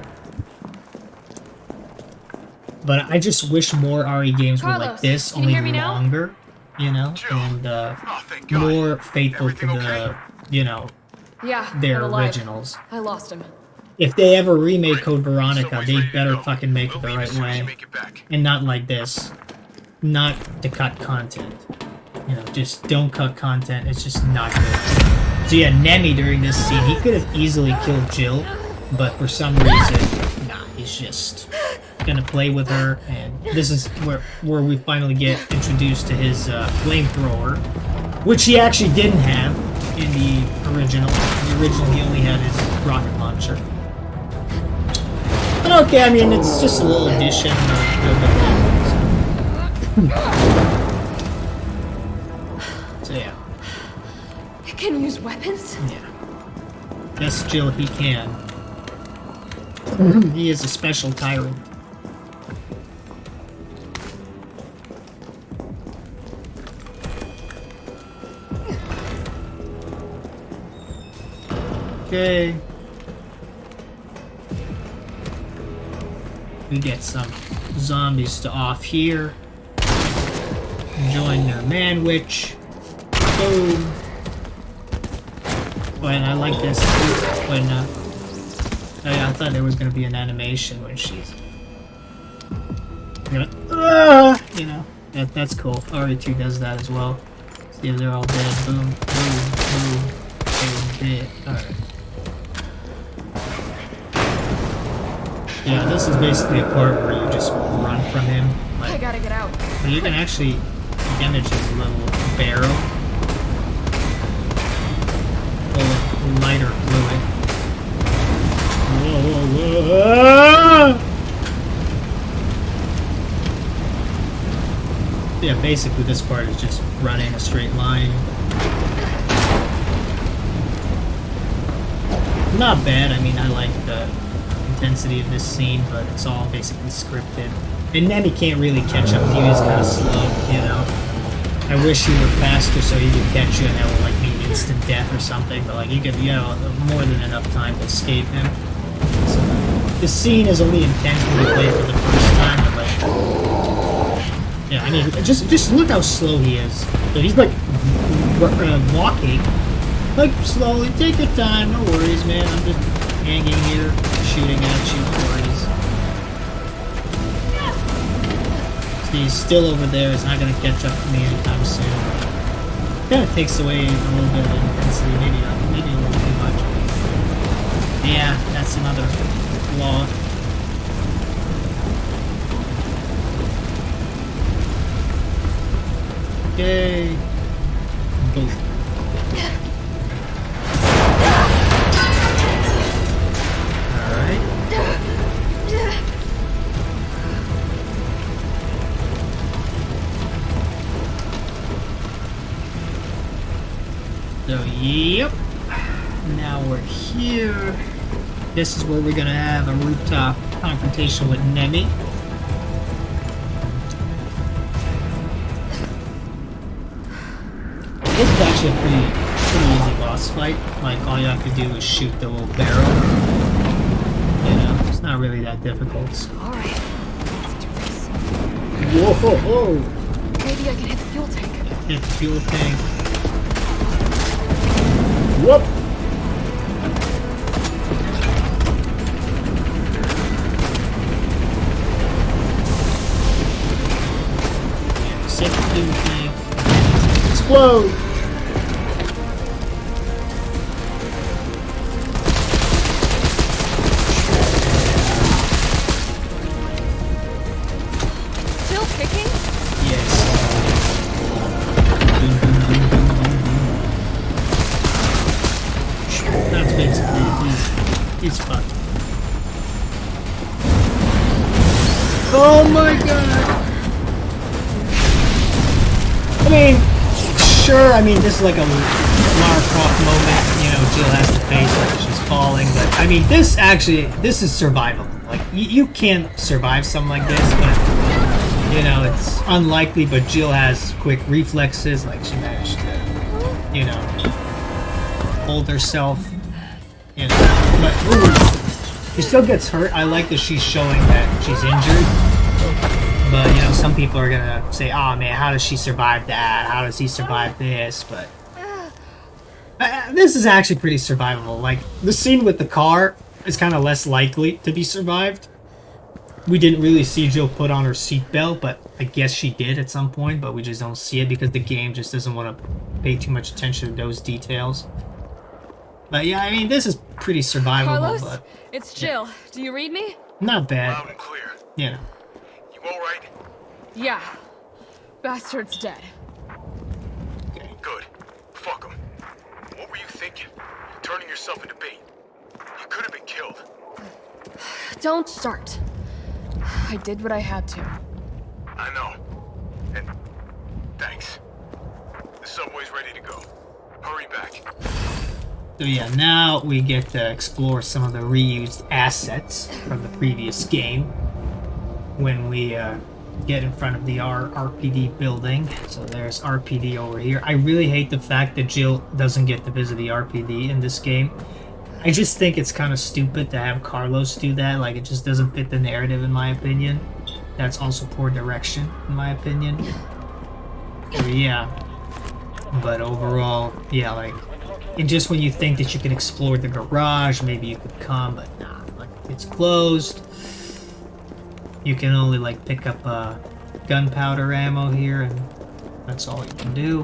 But I just wish more RE games were like this, only longer, you know, and more faithful to the, you know, their originals. I lost him. If they ever remake Code Veronica, they better fucking make it the right way. And not like this. Not to cut content. You know, just don't cut content. It's just not good. So yeah, Nemi during this scene, he could have easily killed Jill, but for some reason, nah, he's just gonna play with her, and this is where we finally get introduced to his flamethrower, which he actually didn't have in the original. In the original, he only had his rocket launcher. okay. I mean, it's just a little addition. No big deal. So yeah. You can use weapons? Yeah. Yes, Jill, he can. He is a special tyrant. Okay. We get some zombies to off here. Join their man-witch. Boom. Oh, and I like this when I thought there was gonna be an animation when she's you know, that's cool. RE2 does that as well. See if they're all dead. Boom, boom, boom, boom, dead. Alright. Yeah, this is basically a part where you just run from him. I gotta get out. But you can actually damage his little barrel. Full of lighter fluid. Whoa, whoa, whoa. Yeah, basically this part is just running a straight line. Not bad, I mean, I like the intensity of this scene, but it's all basically scripted. And Nemi can't really catch up to you, he's kind of slow, you know. I wish he were faster so he could catch you and that would like mean instant death or something, but like you could, you know, more than enough time to escape him. So, the scene is only intense when you play it for the first time, but like, yeah, I mean, just look how slow he is. So he's like walking, like slowly. Take your time, no worries, man. I'm just hanging here, shooting at you. No worries. He's still over there. He's not gonna catch up to me anytime soon. Kind of takes away a little bit of intensity, maybe a little too much. Yeah, that's another flaw. Okay. Boom. Alright. So, yep. Now we're here. This is where we're gonna have a rooftop confrontation with Nemi. This is actually a pretty easy boss fight. Like, all you have to do is shoot the little barrel. You know, it's not really that difficult. Alright. Let's do this. Whoa, whoa, whoa. Maybe I can hit the fuel tank. Hit the fuel tank. Whoop! Set the fuel tank. Explode! Still kicking? Yes. Boom, boom, boom, boom, boom, boom. That's basically he's fucked. Oh my god! I mean, sure, I mean, this is like a Lara Croft moment, you know, Jill has to face like she's falling, but I mean, this is survivable. Like, you can't survive something like this, but, you know, it's unlikely, but Jill has quick reflexes, like she managed to, you know, hold herself, you know, but, ooh, she still gets hurt. I like that she's showing that she's injured. But, you know, some people are gonna say, oh man, how does she survive that? How does he survive this? But this is actually pretty survivable. Like, the scene with the car is kind of less likely to be survived. We didn't really see Jill put on her seatbelt, but I guess she did at some point, but we just don't see it because the game just doesn't want to pay too much attention to those details. But yeah, I mean, this is pretty survivable, Carlos, but it's Jill. Do you read me? not bad. Loud and clear. You know. You all right? Yeah. Bastard's dead. Good. Fuck him. What were you thinking? Turning yourself into bait. You could have been killed. Don't start. I did what I had to. I know. And thanks. The subway's ready to go. Hurry back. So yeah, now we get to explore some of the reused assets from the previous game when we get in front of the RPD building. So there's RPD over here. I really hate the fact that Jill doesn't get to visit the RPD in this game. I just think it's kind of stupid to have Carlos do that. Like, it just doesn't fit the narrative, in my opinion. That's also poor direction, in my opinion. So yeah. But overall, yeah, like, and just when you think that you can explore the garage, maybe you could come, but nah, like, it's closed. You can only, like, pick up gunpowder ammo here, and that's all you can do.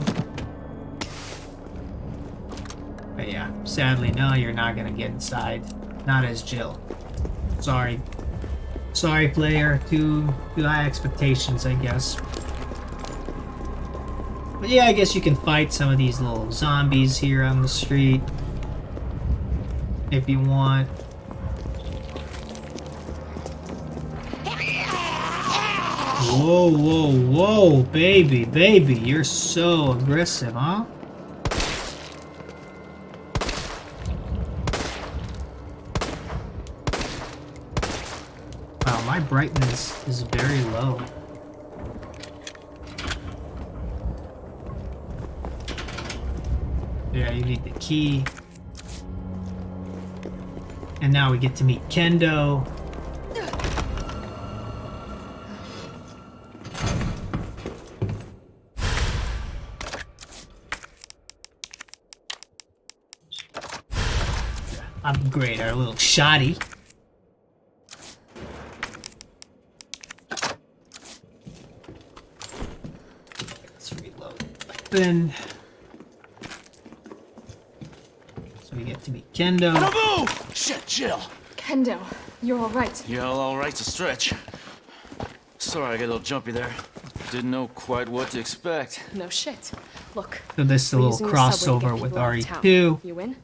But yeah, sadly, no, you're not gonna get inside. Not as Jill. Sorry. Sorry, player. Too high expectations, I guess. But yeah, I guess you can fight some of these little zombies here on the street if you want. Whoa, whoa, whoa, baby, you're so aggressive, huh? Wow, my brightness is very low. Yeah, you need the key. And now we get to meet Kendo. Upgrade our little shoddy. Let's reload the weapon. We get to meet Kendo. No move! Shit, Jill. Kendo, you're all right. Yeah, all right's a stretch. Sorry, I got a little jumpy there. Didn't know quite what to expect. No shit. Look. So this is a we're little using the subway to crossover get with people out of town. RE2. You win?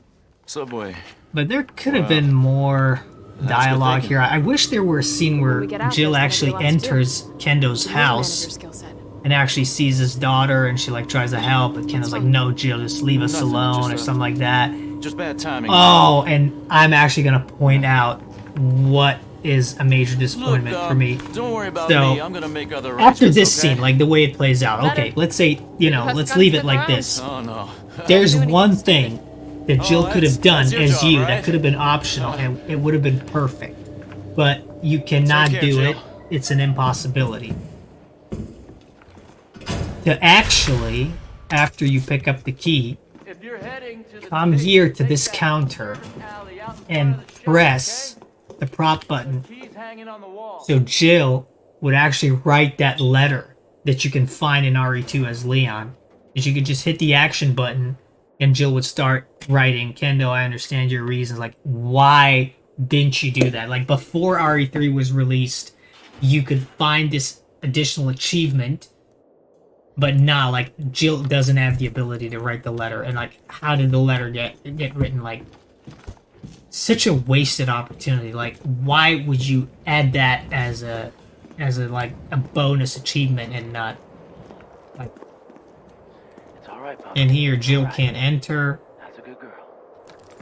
Subway. But there could have been more dialogue thinking. here. I wish there were a scene where When we get out, Jill there's actually nobody else to do. enters Kendo's Your manager house skill set. and actually sees his daughter and she like tries to help, but Kendo's like, no, Jill, just leave us Nothing, alone or just, something like that. Just bad timing. Oh, and I'm actually gonna point out what is a major Look, disappointment for me. Don't worry about So, me. I'm gonna make other After arrangements, this okay? scene, like the way it plays out, Better. okay, let's say, you know, Has let's guns leave it sitting like around? this. Oh no. There's doing one anything thing that Jill could that's- have done that's your as job, you right? that could have been optional and it would have been perfect. But you cannot Take care, do it. Jill. It's an impossibility. To actually, after you pick up the key, If you're heading to the come station, here to take this that counter alley out in front and of the shop, press the prop button okay? Keys hanging on the wall. so Jill would actually write that letter that you can find in RE2 as Leon. Is you could just hit the action button and Jill would start writing, Kendo, I understand your reasons. Like, why didn't you do that? Like, before RE3 was released, you could find this additional achievement, but nah, like, Jill doesn't have the ability to write the letter. And, like, how did the letter get written? Like, such a wasted opportunity. Like, why would you add that as a like a bonus achievement and not like? It's all right, Pop. And here Jill can't enter. That's a good girl.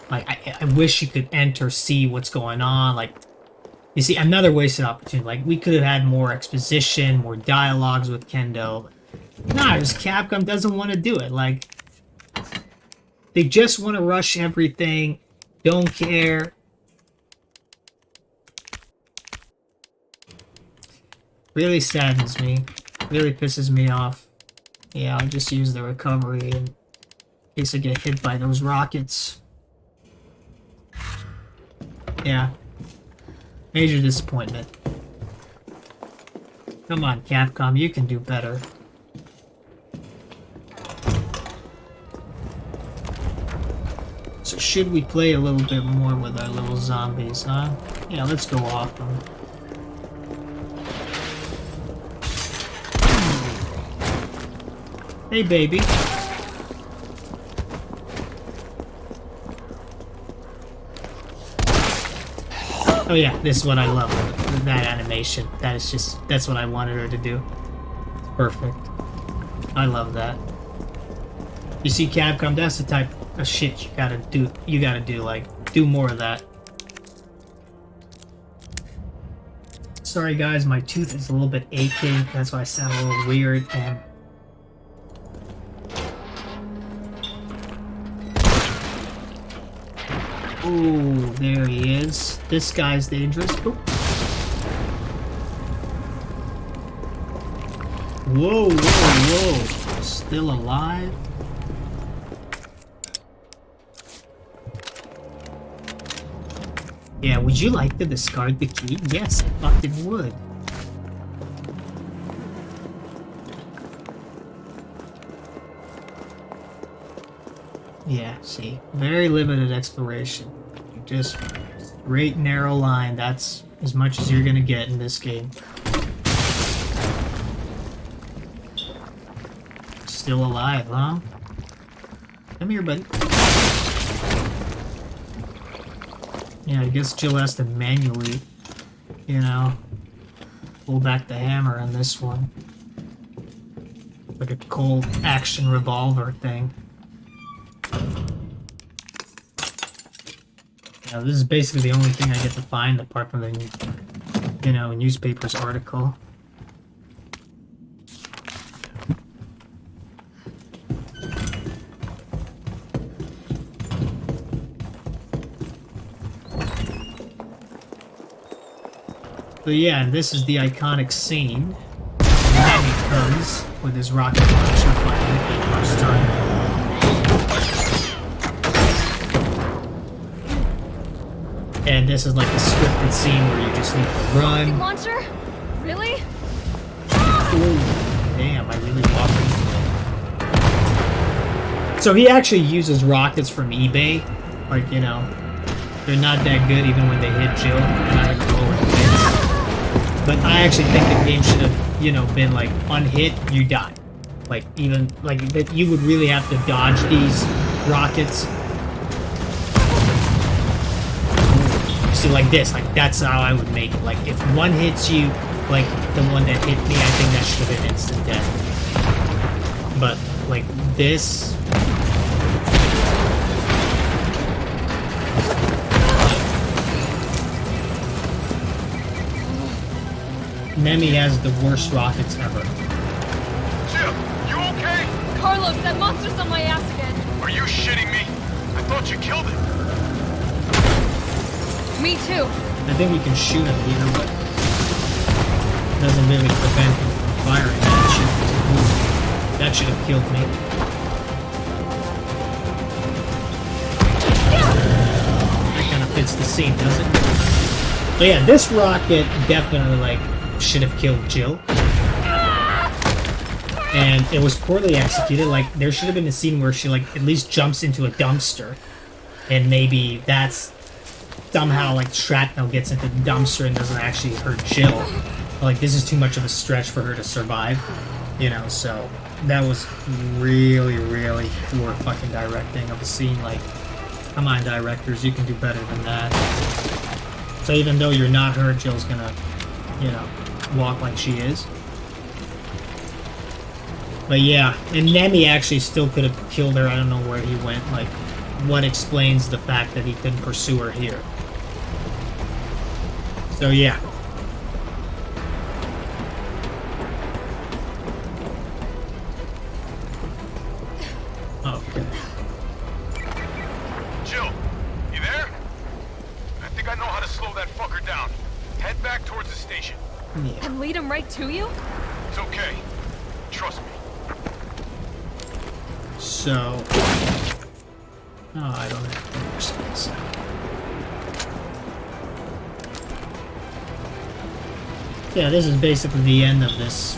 Like, I wish you could enter, see what's going on. Like, you see, another wasted opportunity. Like, we could have had more exposition, more dialogues with Kendo. Nah, just Capcom doesn't want to do it. Like, they just want to rush everything. Don't care. Really saddens me. Really pisses me off. Yeah, I'll just use the recovery in case I get hit by those rockets. Yeah. Major disappointment. Come on, Capcom, you can do better. So should we play a little bit more with our little zombies, huh? Yeah, let's go off them. Hey, baby. Oh yeah, this is what I love. That animation. That is just, that's what I wanted her to do. Perfect. I love that. You see, Capcom, that's the type of shit you gotta do. You gotta do, like, do more of that. Sorry guys, my tooth is a little bit aching. That's why I sound a little weird. And ooh, there he is. This guy's dangerous. Ooh. Whoa, whoa, whoa. Still alive? Yeah, would you like to discard the key? Yes, I fucking would. Yeah, see, very limited exploration. Just straight narrow line, that's as much as you're gonna get in this game. Still alive, huh? Come here, buddy. Yeah, I guess Jill has to manually, you know, pull back the hammer on this one. Like a cold action revolver thing. Yeah, this is basically the only thing I get to find apart from the, you know, newspaper's article. So yeah, and this is the iconic scene. And then he comes with his rocket launcher finally for the first time. And this is like a scripted scene where you just need to run. Launcher? Really? Ooh, damn, I really walked into it. So he actually uses rockets from eBay. Like, you know, they're not that good even when they hit Jill. They're not even lower than this. But I actually think the game should have, you know, been like, unhit, you die. Like, even, like, that you would really have to dodge these rockets. See, like this, like, that's how I would make it. Like, if one hits you, like the one that hit me, I think that should have been instant death. But, like, this... Nemi has the worst rockets ever. Jill, you okay? Carlos, that monster's on my ass again. Are you shitting me? I thought you killed it. Me too. I think we can shoot him here, but it doesn't really prevent him from firing. That should have killed me. That kind of fits the scene, doesn't it? So yeah, this rocket definitely, like, should have killed Jill. And it was poorly executed. Like, there should have been a scene where she, like, at least jumps into a dumpster. And maybe that's somehow, like, shrapnel gets into the dumpster and doesn't actually hurt Jill. Like, this is too much of a stretch for her to survive. You know, so that was really, really poor fucking directing of a scene. Like, come on, directors, you can do better than that. So even though you're not her, Jill's gonna, you know, walk like she is. But yeah, and Nemi actually still could have killed her. I don't know where he went. Like, what explains the fact that he couldn't pursue her here? So yeah. Okay. Jill, you there? I think I know how to slow that fucker down. Head back towards the station. Yeah. And lead him right to you? It's okay. Trust me. So... Oh, I don't have more space. Yeah, this is basically the end of this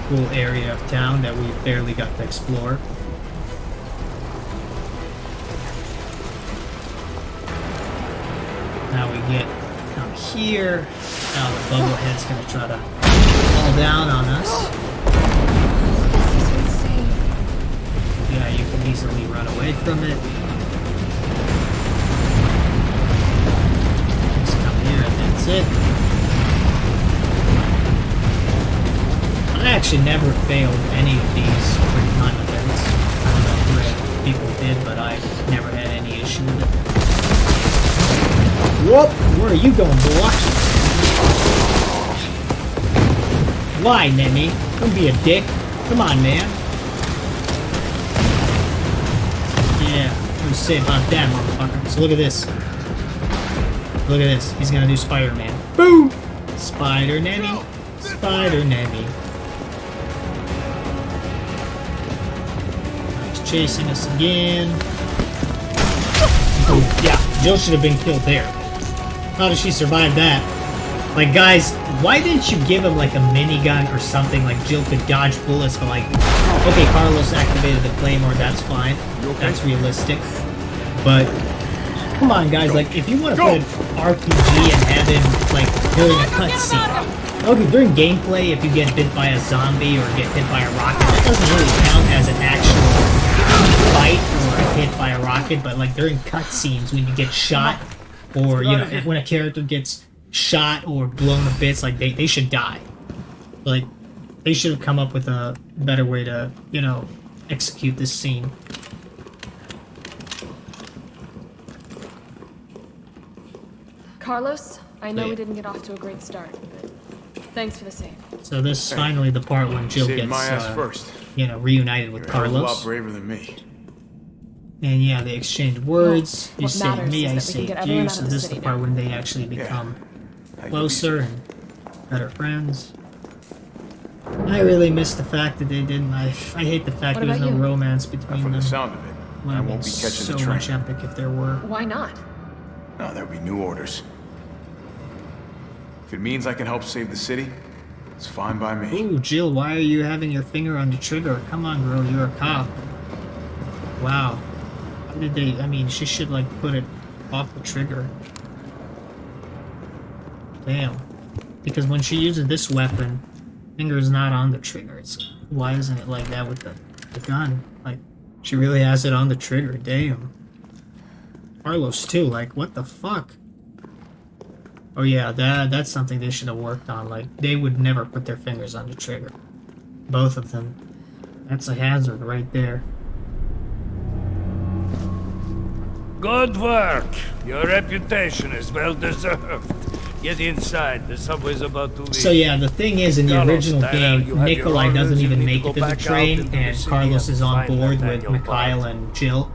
cool area of town that we barely got to explore. Now we get down here. Now the bubblehead's gonna try to fall down on us. This is insane. Yeah, you can easily run away from it. Just come here and That's it. I actually never failed any of these quick time events. I don't know if people did, but I never had any issue with it. Whoop! Where are you going, boy? Why, Nemi? Don't be a dick. Come on, man. Yeah, what do you say about that, motherfucker? So look at this. Look at this. He's gonna do Spider-Man. Boom! Spider Nemi. Spider Nemi. He's chasing us again. Oh, yeah. Jill should have been killed there. How did she survive that? Like, guys, why didn't you give him, like, a minigun or something? Like, Jill could dodge bullets, but, like, okay, Carlos activated the Claymore, that's fine. That's realistic. But, come on, guys, like, if you want to put an RPG and have him, like, during a cutscene. Okay, during gameplay, if you get bit by a zombie or get hit by a rocket, that doesn't really count as an actual fight or a hit by a rocket, but, like, during cutscenes, when you get shot, or, you know, when a character gets shot or blown to bits, like, they should die. Like, they should have come up with a better way to, you know, execute this scene. Carlos, I know Yeah. we didn't get off to a great start, but thanks for the save. So this is finally the part when Jill Saved gets, my ass first. you know, reunited with You're a hell of a lot Carlos. braver than me. And yeah, they exchange words. Well, You what saved matters me, is I that we can saved get everyone you. out So of the this is the city part now. when they actually become closer and better friends. I really miss the fact that they didn't. I hate the fact What there was no about you? romance Not between from them. the sound of it. Would I have won't been be catching so the train. much epic if there were. Why not? No, there'll be new orders. If it means I can help save the city, it's fine by me. Ooh, Jill, why are you having your finger on the trigger? Come on, girl, you're a cop. Wow. How did they... I mean, she should, like, put it off the trigger. Damn. Because when she uses this weapon, finger's not on the trigger. It's... Why isn't it like that with the gun? Like, she really has it on the trigger. Damn. Carlos, too. Like, what the fuck? Oh yeah, that's something they should have worked on. Like, they would never put their fingers on the trigger. Both of them. That's a hazard right there. Good work. Your reputation is well deserved. Get inside. The subway's about to leave. So yeah, the thing is, in the Carlos, original Tyler, game, you have your Nikolai orders. doesn't You even need make to it to go the back out train, into the and city Carlos and is on find board with Nathaniel Mikhail Bart. and Jill.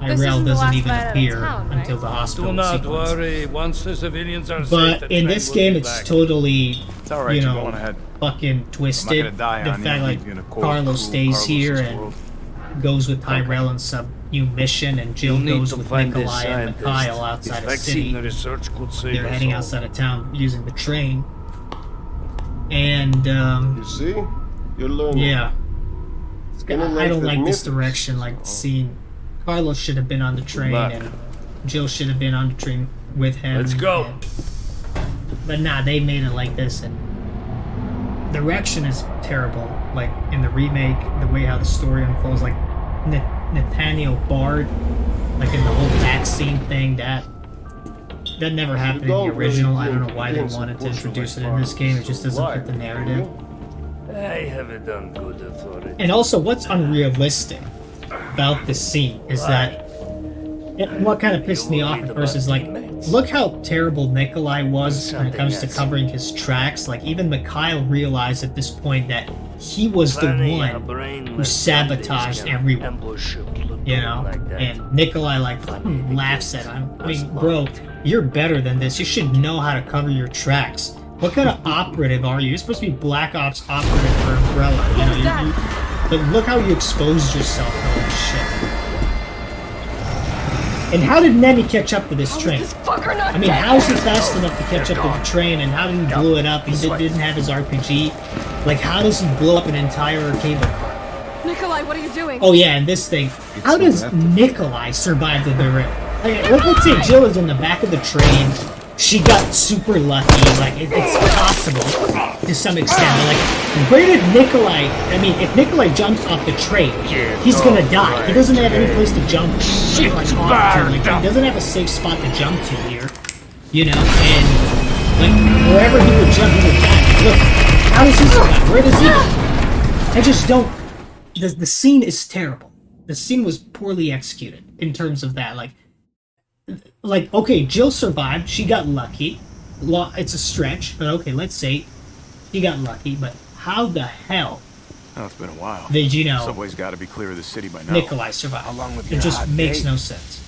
This Tyrell isn't the doesn't last even night out of appear town, right? until the hospital Do not sequence. worry. Once the civilians are safe, But the in train this will game, be it's back. totally, It's alright, you you're know, going ahead. fucking twisted. gonna die The on fact, you, like, leave you in a cold, Carlos cruel stays here Carlos's and world. goes with Tyrell on some new mission, and Jill You need goes to with find this Nikolai and scientist. Mikhail This outside of vaccine city. research could save They're us heading all. outside of town using the train. And, You see? You're learning. yeah. Gonna I don't make like the this myths. direction, like the scene. Carlos should have been on the train, luck. and Jill should have been on the train with him. Let's go. But nah, they made it like this, and the direction is terrible. Like, in the remake, the way how the story unfolds, like, Nathaniel Bard, like in the whole vaccine thing, that never happened in the don't really original. I don't know think why they against wanted to the introduce it cultural in this game. It just doesn't Why? fit the narrative. I haven't done good authority. And also, what's unrealistic about this scene is that what kind of pissed me off at first is, like, look how terrible Nikolai was when it comes to covering his tracks. Like, even Mikhail realized at this point that he was the one who sabotaged everyone, you know? And Nikolai, like, fucking laughs at him. I mean, bro, you're better than this. You should know how to cover your tracks. What kind of operative are you? You're supposed to be Black Ops operative for Umbrella. You know, but look how you exposed yourself to all this shit. And how did Nemi catch up to this train? I mean, how is he fast enough to catch up to the train, and how did he blow it up? He didn't have his RPG. Like, how does he blow up an entire cable car? Nikolai, what are you doing? Oh yeah, and this thing. How does Nikolai survive the direct? Okay, let's say Jill is in the back of the train. She got super lucky. Like, it's possible to some extent. But, like, where did Nikolai? I mean, if Nikolai jumps off the train, he's gonna die. He doesn't have any place to jump. Like, off to. Like, he doesn't have a safe spot to jump to here. You know, and Like, wherever he would jump, he would die. Look, how does he survive? Where does he go? I just don't... The scene is terrible. The scene was poorly executed in terms of that. Like, okay, Jill survived. She got lucky. It's a stretch, but okay, let's say he got lucky. But how the hell Oh, it's been a while. did you know Subway's got to be clear of the city by now. Nikolai survived? Along with It your just hot makes date. no sense.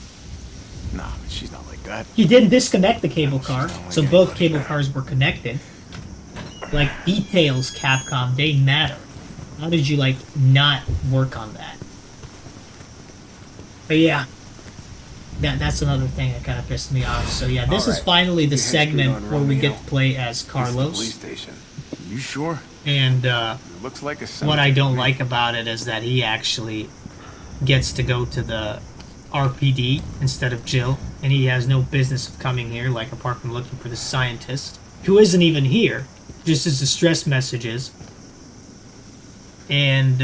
Nah, but she's not like that. He didn't disconnect the cable car, not like so both anybody. cable cars were connected. Like, details, Capcom, they matter. How did you, like, not work on that? But yeah, that's another thing that kind of pissed me off. So yeah, this is Alright. finally the You head straight segment on where we get Romeo. to play as This is the Carlos. police station. You sure? And It looks like a what I cemetery don't to me. like about it is that he actually gets to go to the RPD instead of Jill, and he has no business of coming here, like, apart from looking for the scientist, who isn't even here, just as distress messages. And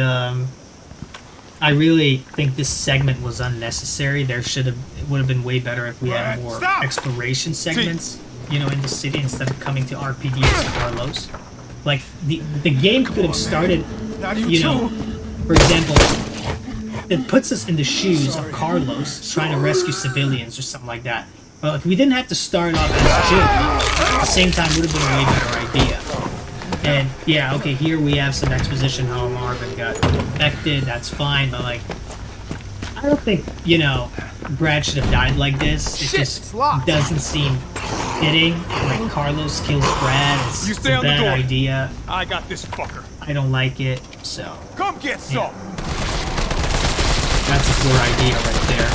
I really think this segment was unnecessary. It would have been way better if we had more Stop! exploration segments, you know, in the city instead of coming to RPD as Carlos. Like, the game could have started, you know, for example, it puts us in the shoes of Carlos trying to rescue civilians or something like that. But if we didn't have to start off as Jill, at the same time would have been a way better idea. And yeah, okay, here we have some exposition how Marvin got infected, that's fine, but like, I don't think, you know, Brad should have died like this. It just doesn't seem fitting. Like, Carlos kills Brad, it's You a stay on the bad door. idea. I got this fucker. I don't like it, so Come get some. that's a poor idea right there.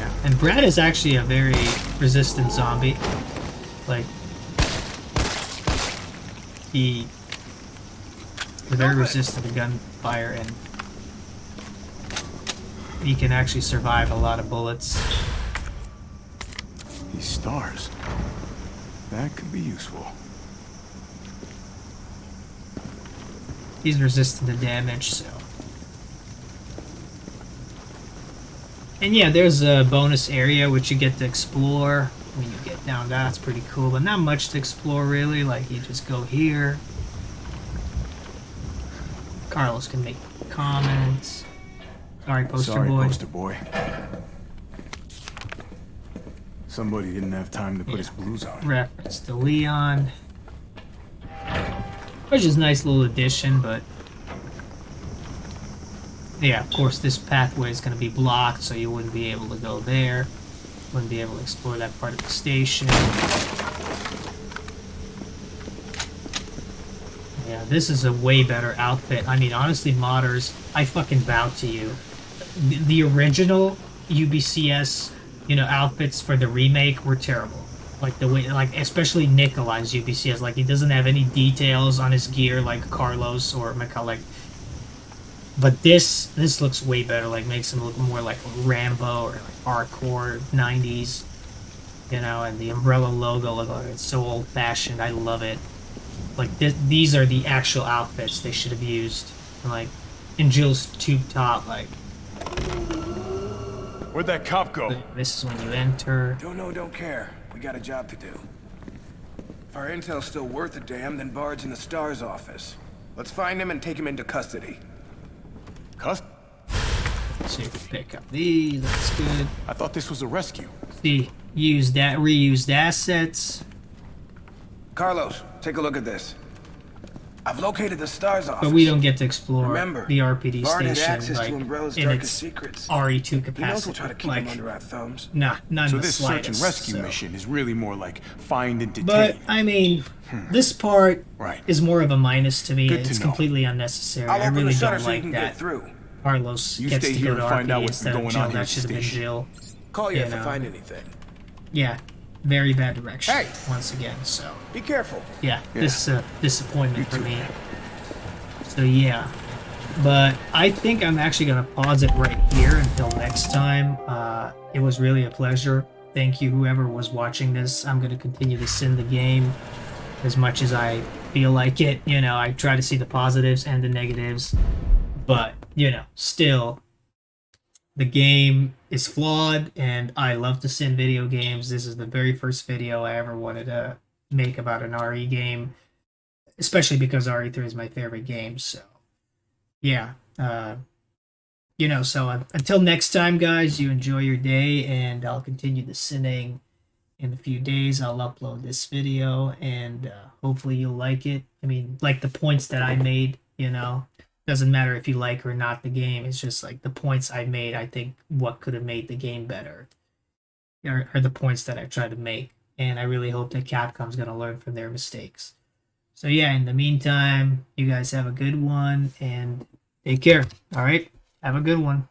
Yeah, and Brad is actually a very resistant zombie. Like, he's very resistant to gunfire, and he can actually survive a lot of bullets. These stars. That could be useful. He's resistant to damage, so. And yeah, there's a bonus area which you get to explore when you get down. That's pretty cool, but not much to explore really. Like, you just go here. Carlos can make comments. Sorry, poster Sorry, boy. poster boy. Somebody didn't have time to put his blues on. Reference to Leon. Which is a nice little addition, but yeah, of course this pathway is going to be blocked, so you wouldn't be able to go there. Wouldn't be able to explore that part of the station. Yeah, this is a way better outfit. I mean, honestly, modders, I fucking bow to you. The original UBCS, you know, outfits for the remake were terrible. Like the way, like especially Nikolai's UBCS, like he doesn't have any details on his gear like Carlos or Mikhail. Like, but this looks way better. Like, makes him look more like Rambo or like hardcore '90s, you know. And the umbrella logo, look like it's so old-fashioned. I love it. Like these are the actual outfits they should have used. And like in Jill's tube top, like Where'd that cop go? this is when you enter. Don't know, don't care. We got a job to do. If our intel's still worth a damn, then Bard's in the STARS office. Let's find him and take him into custody. Cuss? So you can pick up these. That's good. I thought this was a rescue. See, reused assets. Carlos, take a look at this. I've located the STARS office. But we don't get to explore Remember, the RPD Bard had station access like to Umbrella's in darkest its secrets. RE2 He knows capacity. we'll try to keep Like, him under our thumbs. nah, not So in the this search and slightest, rescue so. mission is really more like find and detain. But I mean, this part Right. is more of a minus to me. Good to It's know. completely unnecessary. I'll I open really the shutter don't so you like can that. get through. Carlos You gets stay to here go to and find RPD out what's instead going of Jill. on here That at the should have been station. Jill. Call you You if I know. find anything. Yeah, very bad direction. Hey! Once again, so. Be careful. Yeah, Yeah. this is a disappointment for me. So yeah, but I think I'm actually gonna pause it right here until next time. It was really a pleasure. Thank you, whoever was watching this. I'm gonna continue to send the game as much as I feel like it. You know, I try to see the positives and the negatives, but you know, still, the game is flawed, and I love to send video games. This is the very first video I ever wanted to make about an RE game, especially because RE3 is my favorite game. So, yeah. So until next time, guys, you enjoy your day, and I'll continue the sinning in a few days. I'll upload this video, and hopefully you'll like it. I mean, like the points that I made, doesn't matter if you like or not the game. It's just like the points I made. I think what could have made the game better are the points that I tried to make. And I really hope that Capcom's going to learn from their mistakes. So yeah, in the meantime, you guys have a good one and take care. All right? Have a good one.